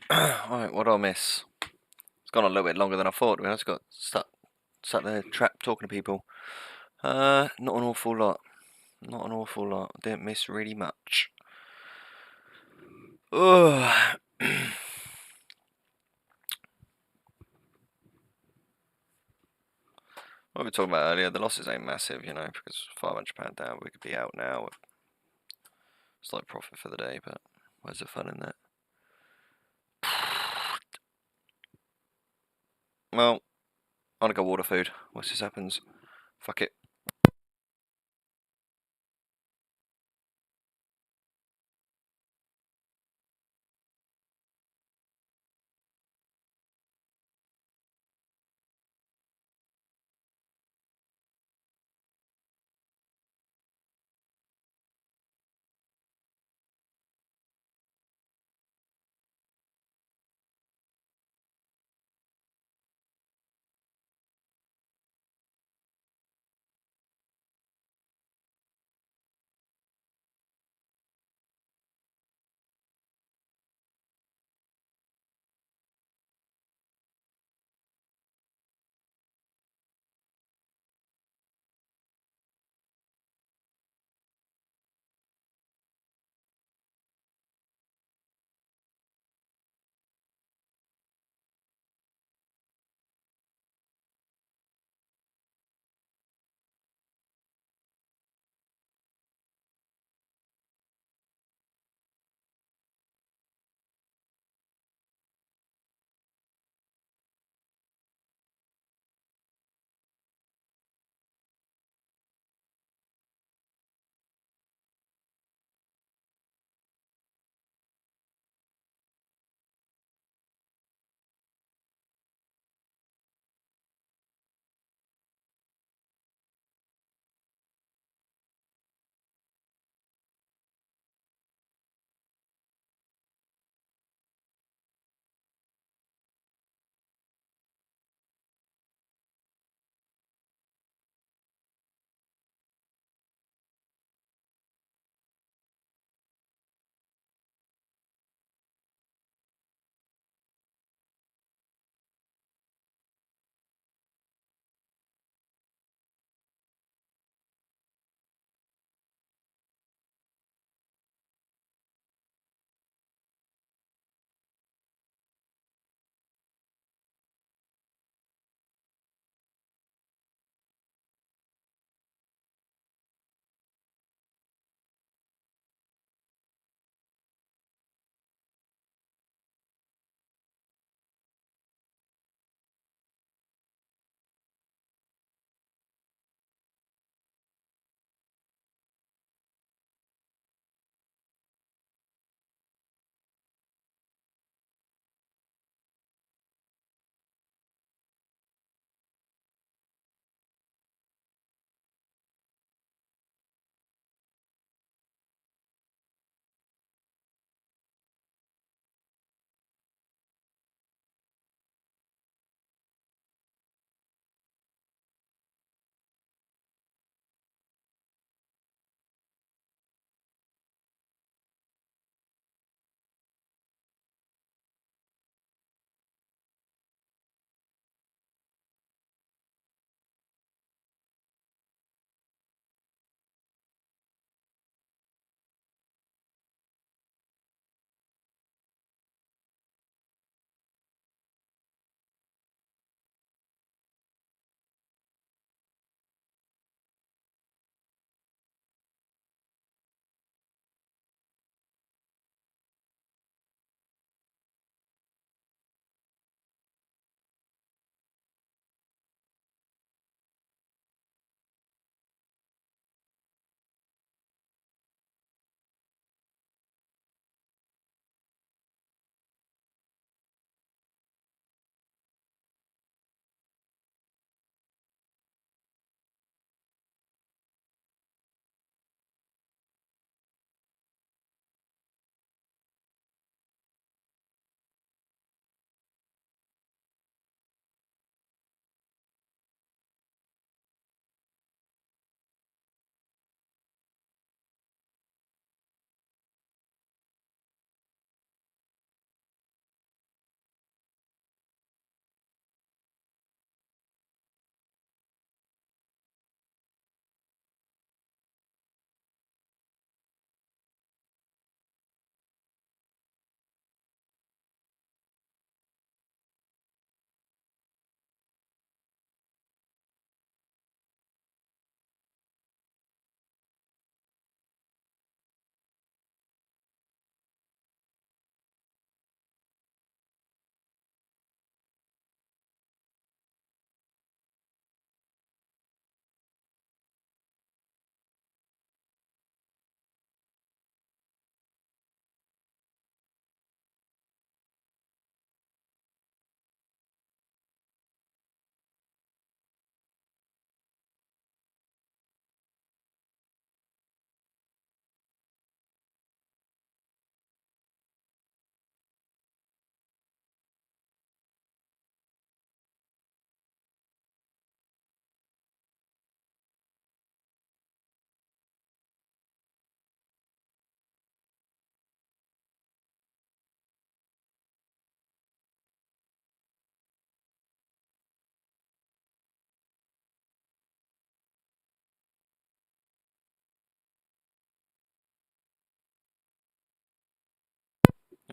Alright, what did I miss? It's gone a little bit longer than I thought. I just got stuck there, trapped talking to people. Not an awful lot. Not an awful lot. I didn't miss really much. Oh. What we were talking about earlier, the losses ain't massive, you know, because £500 down, we could be out now. Slight profit for the day, but where's the fun in that? Well, I'm gonna go water food. Once this happens, fuck it.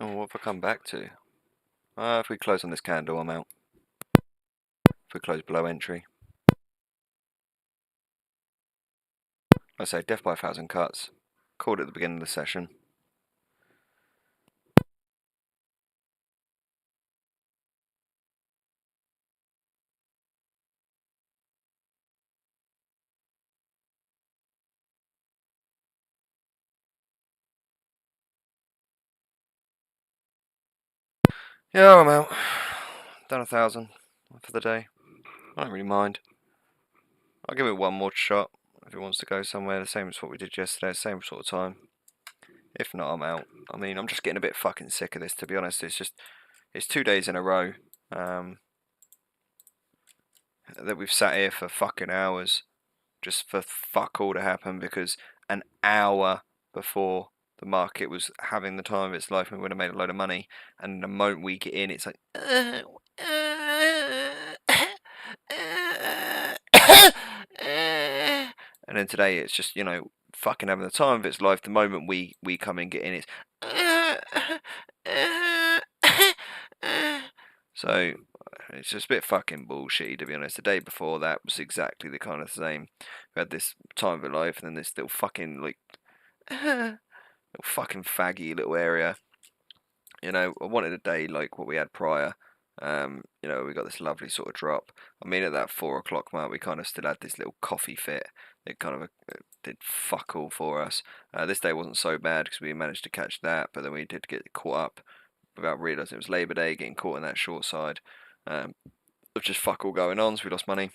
Oh, what have I come back to? If we close on this candle, I'm out. If we close below entry. I say death by 1,000 cuts. Called at the beginning of the session. Yeah, I'm out. Done 1,000 for the day. I don't really mind. I'll give it one more shot if it wants to go somewhere. The same as what we did yesterday, same sort of time. If not, I'm out. I mean, I'm just getting a bit fucking sick of this, to be honest. It's 2 days in a row that we've sat here for fucking hours just for fuck all to happen, because an hour before the market was having the time of its life and we would have made a load of money, and the moment we get in, it's like and then today it's just, fucking having the time of its life. The moment we come in, get in, it's so it's just a bit fucking bullshit, to be honest. The day before that was exactly the kind of same. We had this time of our life, and then this little fucking little fucking faggy little area. I wanted a day like what we had prior. We got this lovely sort of drop. I mean, at that 4 o'clock mark, we kind of still had this little coffee fit. It kind of did fuck all for us. This day wasn't so bad because we managed to catch that, but then we did get caught up without realising it was Labour Day, getting caught in that short side. Of just fuck all going on, so we lost money.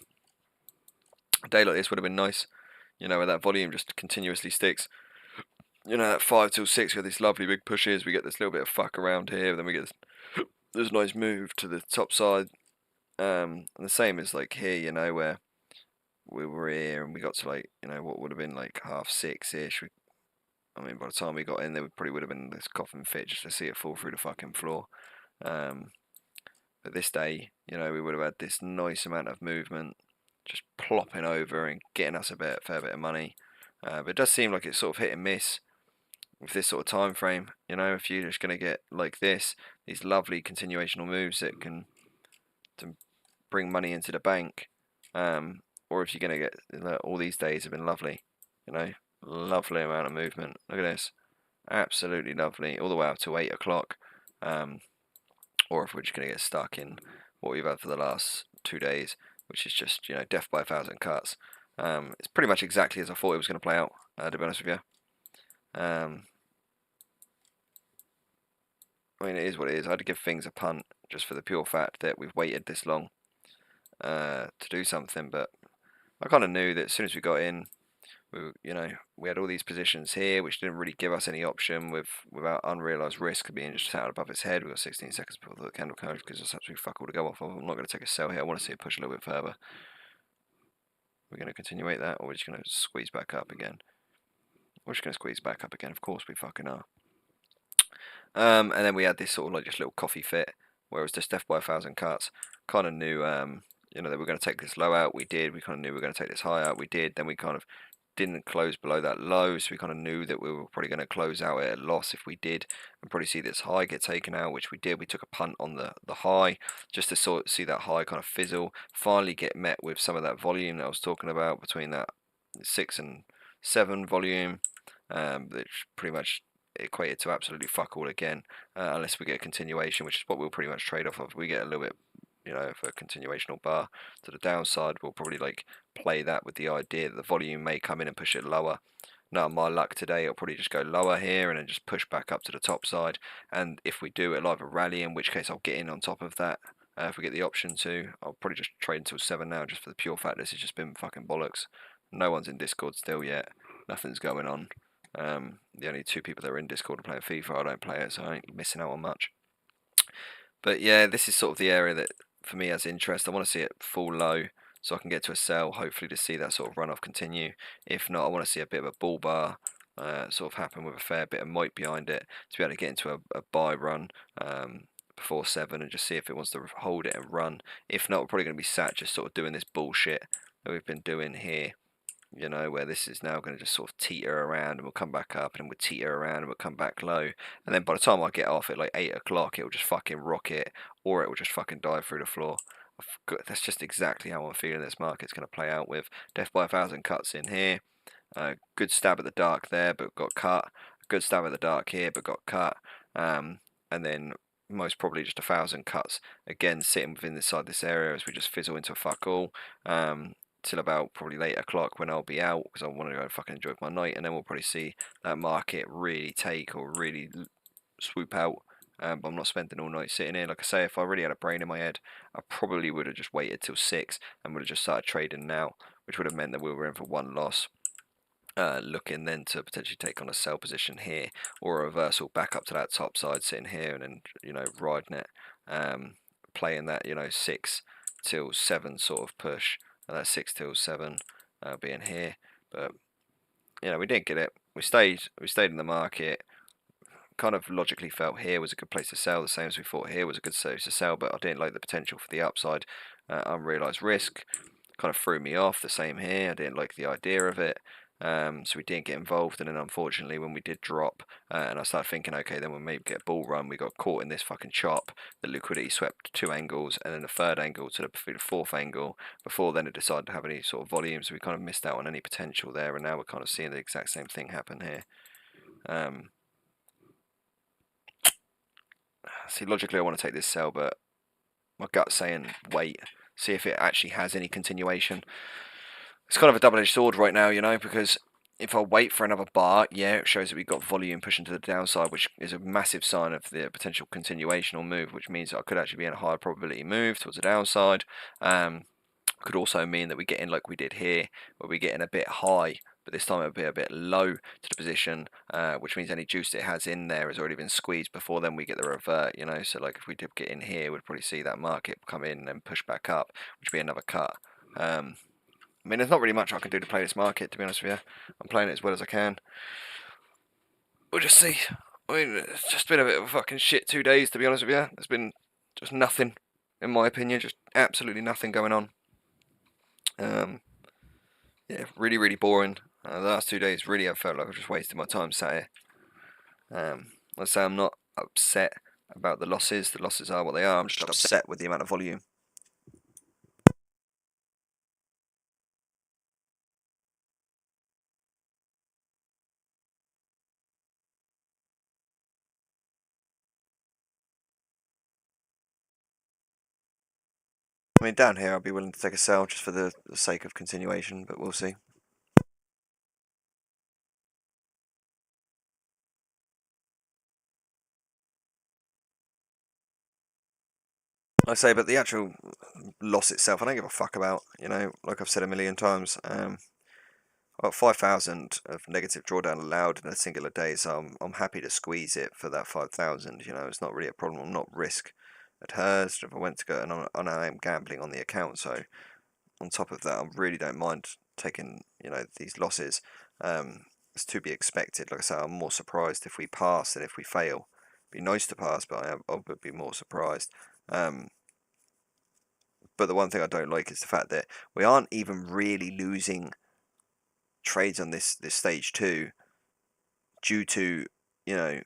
A day like this would have been nice, where that volume just continuously sticks. At 5 till 6, we have these lovely big pushes. We get this little bit of fuck around here, then we get this nice move to the top side. And the same as like here, where we were here and we got to what would have been like 6:30ish. I mean, by the time we got in, there probably would have been this coffin fit just to see it fall through the fucking floor. But this day, we would have had this nice amount of movement, just plopping over and getting us a fair bit of money. But it does seem like it's sort of hit and miss with this sort of time frame. If you're just going to get like these lovely continuational moves that can to bring money into the bank, or if you're going to get all these days have been lovely, lovely amount of movement. Look at this, absolutely lovely, all the way up to 8 o'clock. Or if we're just going to get stuck in what we've had for the last 2 days, which is just death by 1,000 cuts. It's pretty much exactly as I thought it was going to play out. To be honest with you. I mean, it is what it is. I had to give things a punt just for the pure fact that we've waited this long to do something. But I kind of knew that as soon as we got in, we had all these positions here, which didn't really give us any option without unrealised risk of being just sat above its head. We've got 16 seconds before the candle close because it's absolutely fuck all to go off of. I'm not going to take a sell here. I want to see it push a little bit further. We're going to continuate that, or we're just going to squeeze back up again. We're just going to squeeze back up again. Of course we fucking are. And then we had this sort of like just little coffee fit, where it was just death by 1,000 cuts. Kind of knew, that we were going to take this low out. We did. We kind of knew we were going to take this high out. We did. Then we kind of didn't close below that low, so we kind of knew that we were probably going to close out at a loss if we did, and probably see this high get taken out, which we did. We took a punt on the high just to see that high kind of fizzle, finally get met with some of that volume that I was talking about between that 6 and 7 volume, which pretty much equated to absolutely fuck all again, unless we get a continuation, which is what we'll pretty much trade off of. We get a little bit, for a continuational bar to the downside, we'll probably play that with the idea that the volume may come in and push it lower. Now, my luck today, it'll probably just go lower here and then just push back up to the top side. And if we do, it'll either rally, in which case I'll get in on top of that. If we get the option to, I'll probably just trade until 7 now, just for the pure fact this has just been fucking bollocks. No one's in Discord still yet. Nothing's going on. The only 2 people that are in Discord are playing FIFA. I don't play it, so I ain't missing out on much. But yeah, this is sort of the area that for me has interest. I want to see it fall low so I can get to a sell, hopefully to see that sort of run off continue. If not, I want to see a bit of a bull bar sort of happen with a fair bit of might behind it to be able to get into a buy run before 7 and just see if it wants to hold it and run. If not, we're probably going to be sat just sort of doing this bullshit that we've been doing here you know, where this is now going to just sort of teeter around and we'll come back up and we'll teeter around and we'll come back low. And then by the time I get off at like 8 o'clock, it will just fucking rocket or it will just fucking dive through the floor. That's just exactly how I'm feeling this market's going to play out with death by 1,000 cuts in here. Good stab at the dark there, but got cut. Good stab at the dark here, but got cut. And then most probably just 1,000 cuts again sitting within inside this area as we just fizzle into a fuck all. Till about probably late o'clock when I'll be out because I want to go and fucking enjoy my night, and then we'll probably see that market really take or really swoop out. But I'm not spending all night sitting here. Like I say, if I really had a brain in my head, I probably would have just waited till 6 and would have just started trading now, which would have meant that we were in for one loss. Looking then to potentially take on a sell position here or a reversal back up to that top side sitting here and then, you know, riding it, playing that, you know, 6 till 7 sort of push, and that 6 till 7 being here. But you know, we didn't get it. We stayed in the market. Kind of logically felt here was a good place to sell, the same as we thought here was a good place to sell, but I didn't like the potential for the upside. Unrealized risk kind of threw me off. The same here, I didn't like the idea of it. So we didn't get involved, and then unfortunately when we did drop and I started thinking, okay, then we'll maybe get a bull run, we got caught in this fucking chop. The liquidity swept 2 angles and then the 3rd angle to the 4th angle before then it decided to have any sort of volume, so we kind of missed out on any potential there, and now we're kind of seeing the exact same thing happen here. See, logically I want to take this sell, but my gut's saying wait, see if it actually has any continuation. It's kind of a double-edged sword right now, you know, because if I wait for another bar, yeah, it shows that we've got volume pushing to the downside, which is a massive sign of the potential continuation or move, which means that I could actually be in a higher probability move towards the downside. Could also mean that we get in like we did here, where we get in a bit high, but this time it'll be a bit low to the position, which means any juice it has in there has already been squeezed before then we get the revert, you know. So like if we did get in here, we'd probably see that market come in and then push back up, which would be another cut. I mean, there's not really much I can do to play this market, to be honest with you. I'm playing it as well as I can. We'll just see. I mean, it's just been a bit of a fucking shit 2 days, to be honest with you. There's been just nothing, in my opinion, just absolutely nothing going on. Yeah, really, really boring. The last 2 days really have felt like I've just wasted my time sat here. Let's say I'm not upset about the losses. The losses are what they are. I'm just upset with the amount of volume. I mean, down here I'd be willing to take a sell just for the sake of continuation, but we'll see. I say, but the actual loss itself, I don't give a fuck about. You know, like I've said a million times. I got 5,000 of negative drawdown allowed in a singular day, so I'm happy to squeeze it for that 5,000. You know, it's not really a problem. I'm not risk adverse if I went to go, and I am gambling on the account. So on top of that, I really don't mind taking, you know, these losses. It's to be expected. Like I say, I'm more surprised if we pass than if we fail. It'd be nice to pass, but I would be more surprised. But the one thing I don't like is the fact that we aren't even really losing trades on this stage 2 due to, you know,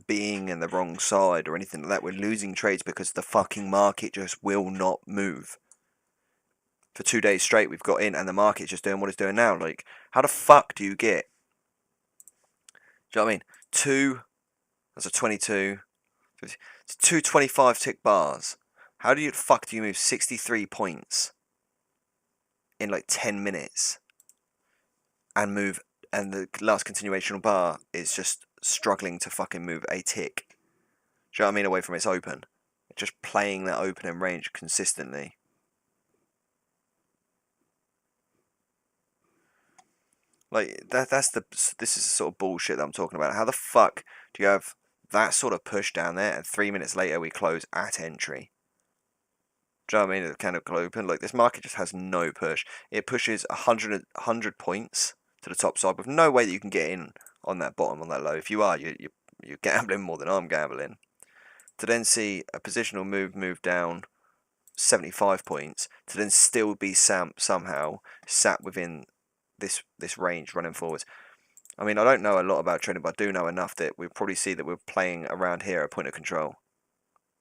being in the wrong side or anything like that. We're losing trades because the fucking market just will not move. For 2 days straight we've got in and the market's just doing what it's doing now. Like, how the fuck do you get, do you know what I mean, 2, that's a 22, it's 2 25 tick bars. How do you move 63 points in like 10 minutes and the last continuational bar is just struggling to fucking move a tick? Do you know what I mean? Away from its open, just playing that opening range consistently. Like this is the sort of bullshit that I'm talking about. How the fuck do you have that sort of push down there and 3 minutes later we close at entry? Do you know what I mean? The candle open. Like, this market just has no push. It pushes 100 points to the top side with no way that you can get in on that bottom, on that low. If you are, you're gambling more than I'm gambling. To then see a positional move down 75 points to then still be somehow sat within this range running forwards. I mean, I don't know a lot about trading, but I do know enough that we probably see that we're playing around here at point of control.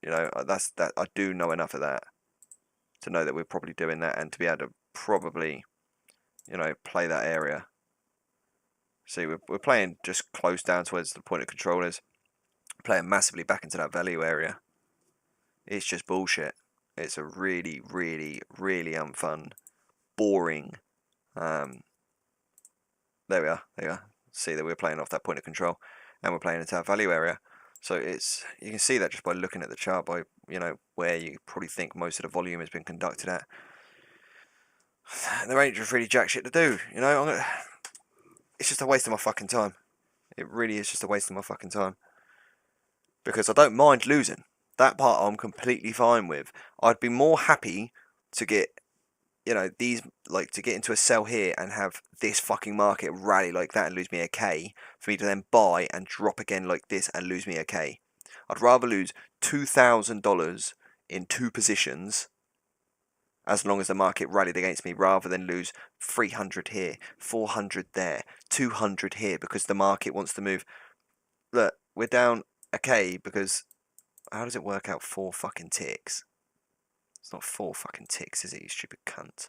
You know, that I do know enough of that to know that we're probably doing that and to be able to probably, you know, play that area. See, we're playing just close down towards the point of control is, playing massively back into that value area. It's just bullshit. It's a really, really, really unfun, boring. There we are. There you are. See that we're playing off that point of control, and we're playing into our value area. So it's, you can see that just by looking at the chart, by, you know, where you probably think most of the volume has been conducted at. There ain't just really jack shit to do, you know. It's just a waste of my fucking time. It really is just a waste of my fucking time. Because I don't mind losing. That part I'm completely fine with. I'd be more happy to get, you know, these, like, to get into a sell here and have this fucking market rally like that and lose me a K, for me to then buy and drop again like this and lose me a K. I'd rather lose $2,000 in 2 positions as long as the market rallied against me, rather than lose 300 here, 400 there, 200 here because the market wants to move. Look, we're down a K because, how does it work out 4 fucking ticks? It's not 4 fucking ticks, is it, you stupid cunt?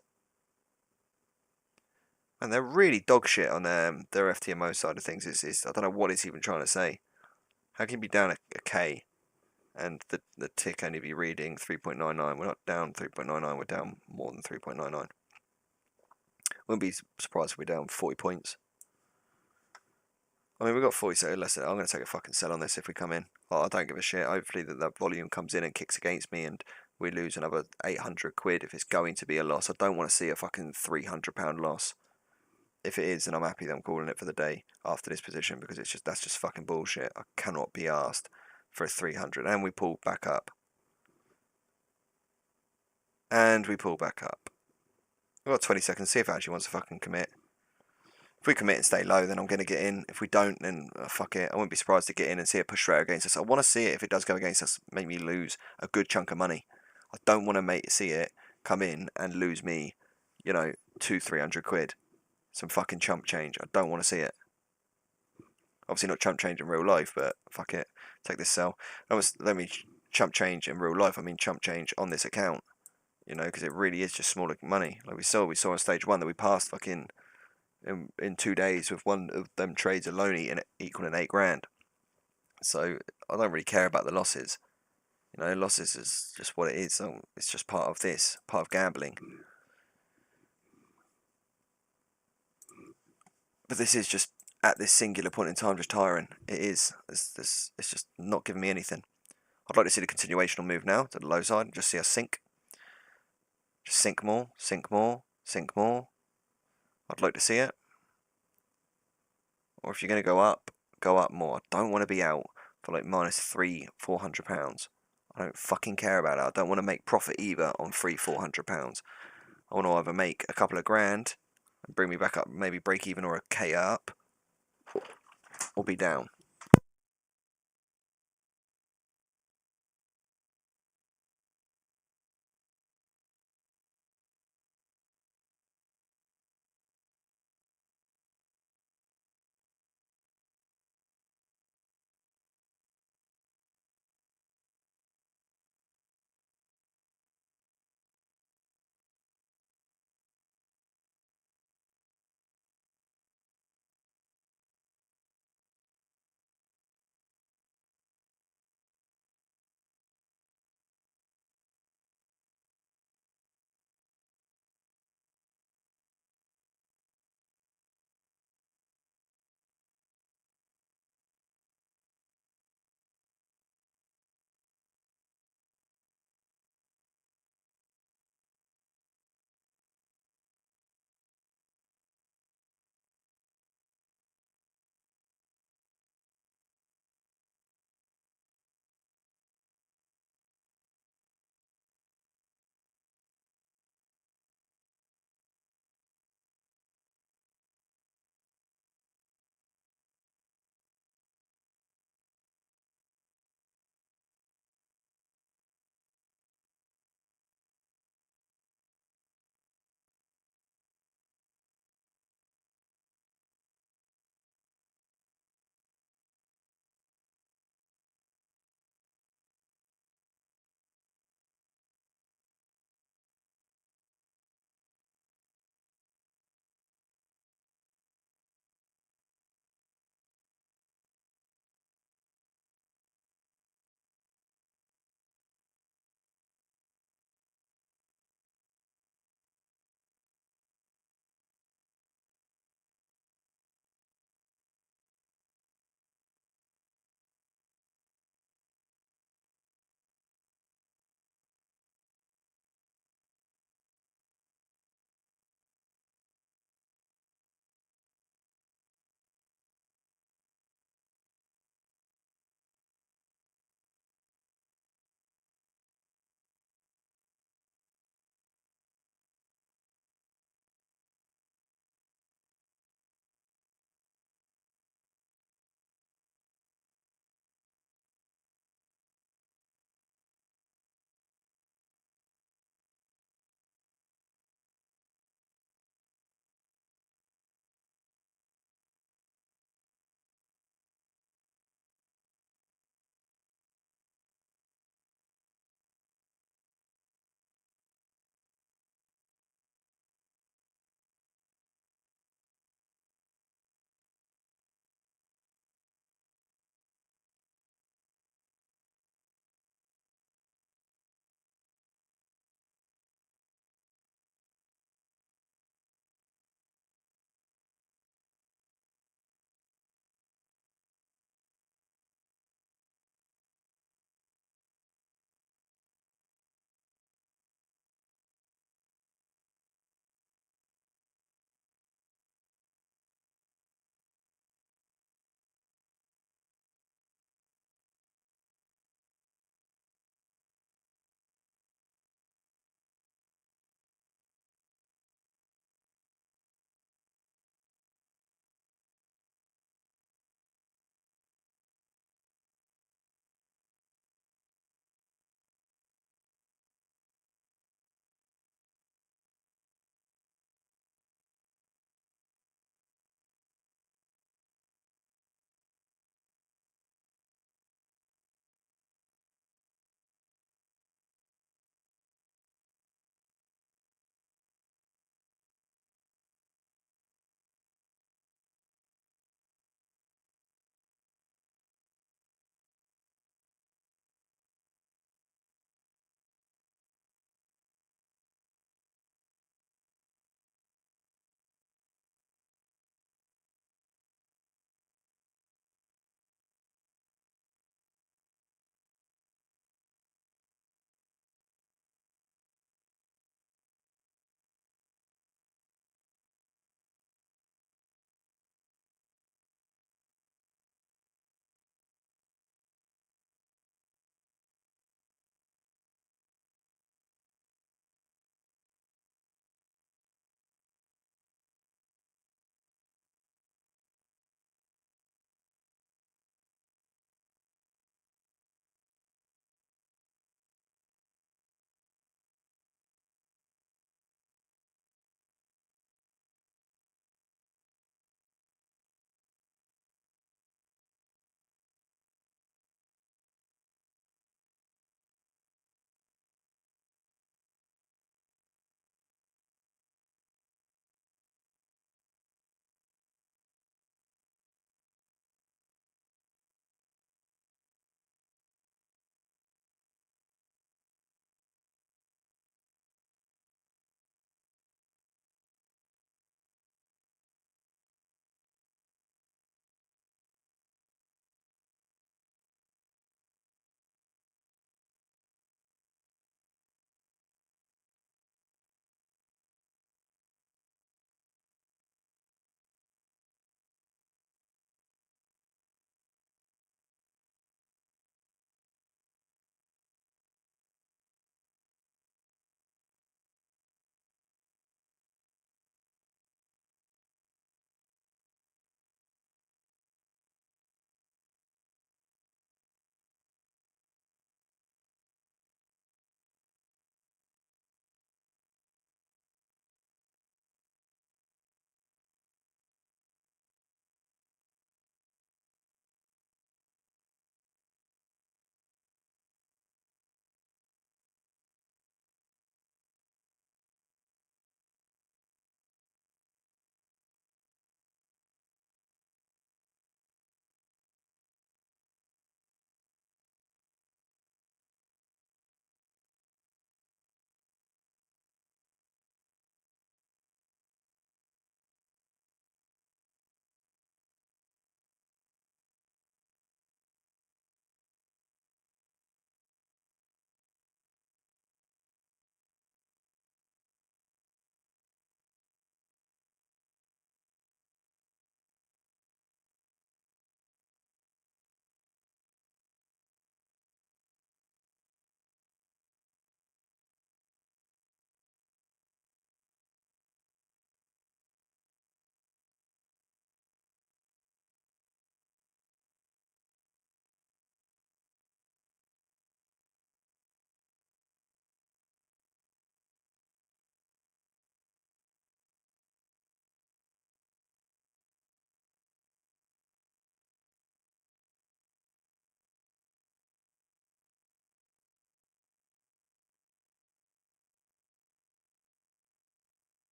And they're really dog shit on their FTMO side of things. I don't know what it's even trying to say. How can you be down a K and the tick only be reading 3.99? We're not down 3.99, we're down more than 3.99. Wouldn't be surprised if we're down 40 points. I mean, we've got 40, so listen, I'm going to take a fucking sell on this if we come in. I don't give a shit. Hopefully that volume comes in and kicks against me and we lose another 800 quid if it's going to be a loss. I don't want to see a fucking £300 loss. If it is, then I'm happy that I'm calling it for the day after this position, because that's just fucking bullshit. I cannot be asked for a 300. And we pull back up. And we pull back up. We've got 20 seconds, see if it actually wants to fucking commit. If we commit and stay low, then I'm going to get in. If we don't, then fuck it. I wouldn't be surprised to get in and see it push straight against us. I want to see it, if it does go against us, make me lose a good chunk of money. I don't want to see it come in and lose me, you know, 200-300 quid. Some fucking chump change. I don't want to see it. Obviously not chump change in real life, but fuck it. Take this sell. Let me chump change in real life. I mean chump change on this account. You know, because it really is just smaller money. Like we saw on stage 1 that we passed fucking in 2 days with one of them trades alone equaling 8 grand. So I don't really care about the losses. You know, losses is just what it is. So it's just part of this, part of gambling. But this is just, at this singular point in time, just tiring. It is. It's just not giving me anything. I'd like to see the continuational move now to the low side and just see us sink. Just sink more, sink more, sink more. I'd like to see it. Or if you're going to go up more. I don't want to be out for like minus £300-400. I don't fucking care about it. I don't want to make profit either on £300-400. I want to either make a couple of grand and bring me back up, maybe break even or a K up, or be down.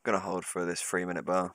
Gonna hold for this 3-minute bar.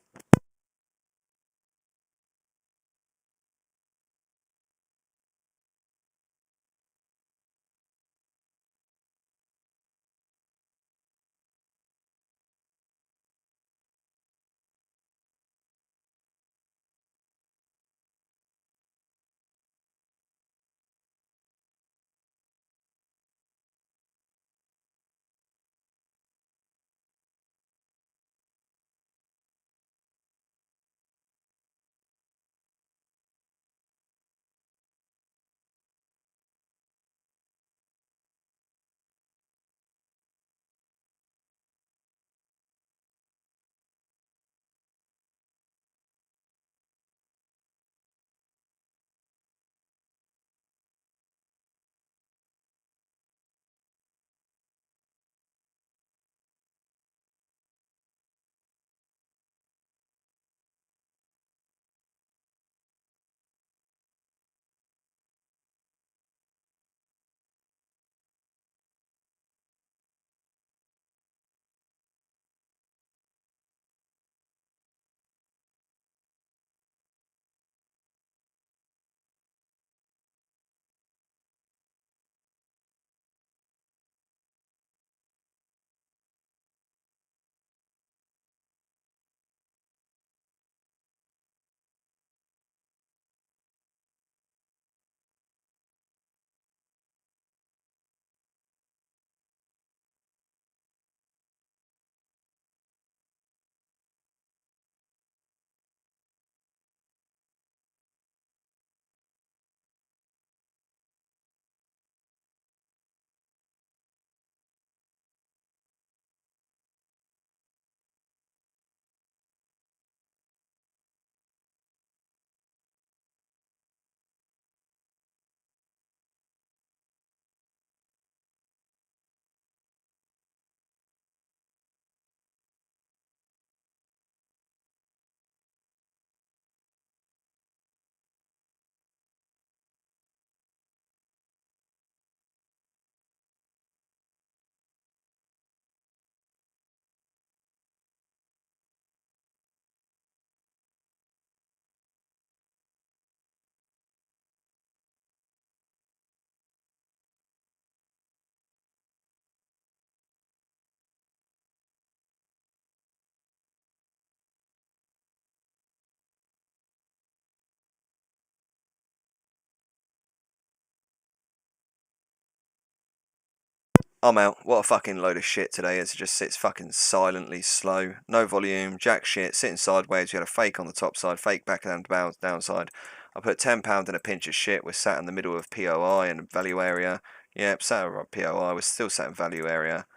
I'm out. What a fucking load of shit today. It just sits fucking silently slow. No volume, jack shit, sitting sideways. We had a fake on the top side, fake back and downside. I put £10 in a pinch of shit. We're sat in the middle of POI and value area. Yep, sat around POI. We're still sat in value area.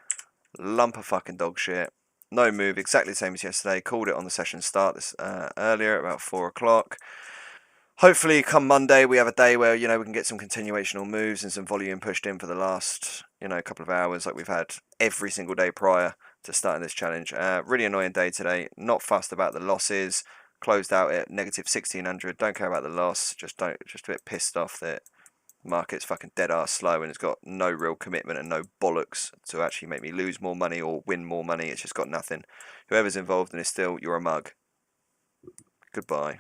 Lump of fucking dog shit. No move, exactly the same as yesterday. Called it on the session start this earlier, about 4 o'clock. Hopefully, come Monday, we have a day where, we can get some continuational moves and some volume pushed in for the last, couple of hours like we've had every single day prior to starting this challenge. Really annoying day today. Not fussed about the losses. Closed out at negative 1600. Don't care about the loss. Just a bit pissed off that the market's fucking dead ass slow and it's got no real commitment and no bollocks to actually make me lose more money or win more money. It's just got nothing. Whoever's involved in this still, you're a mug. Goodbye.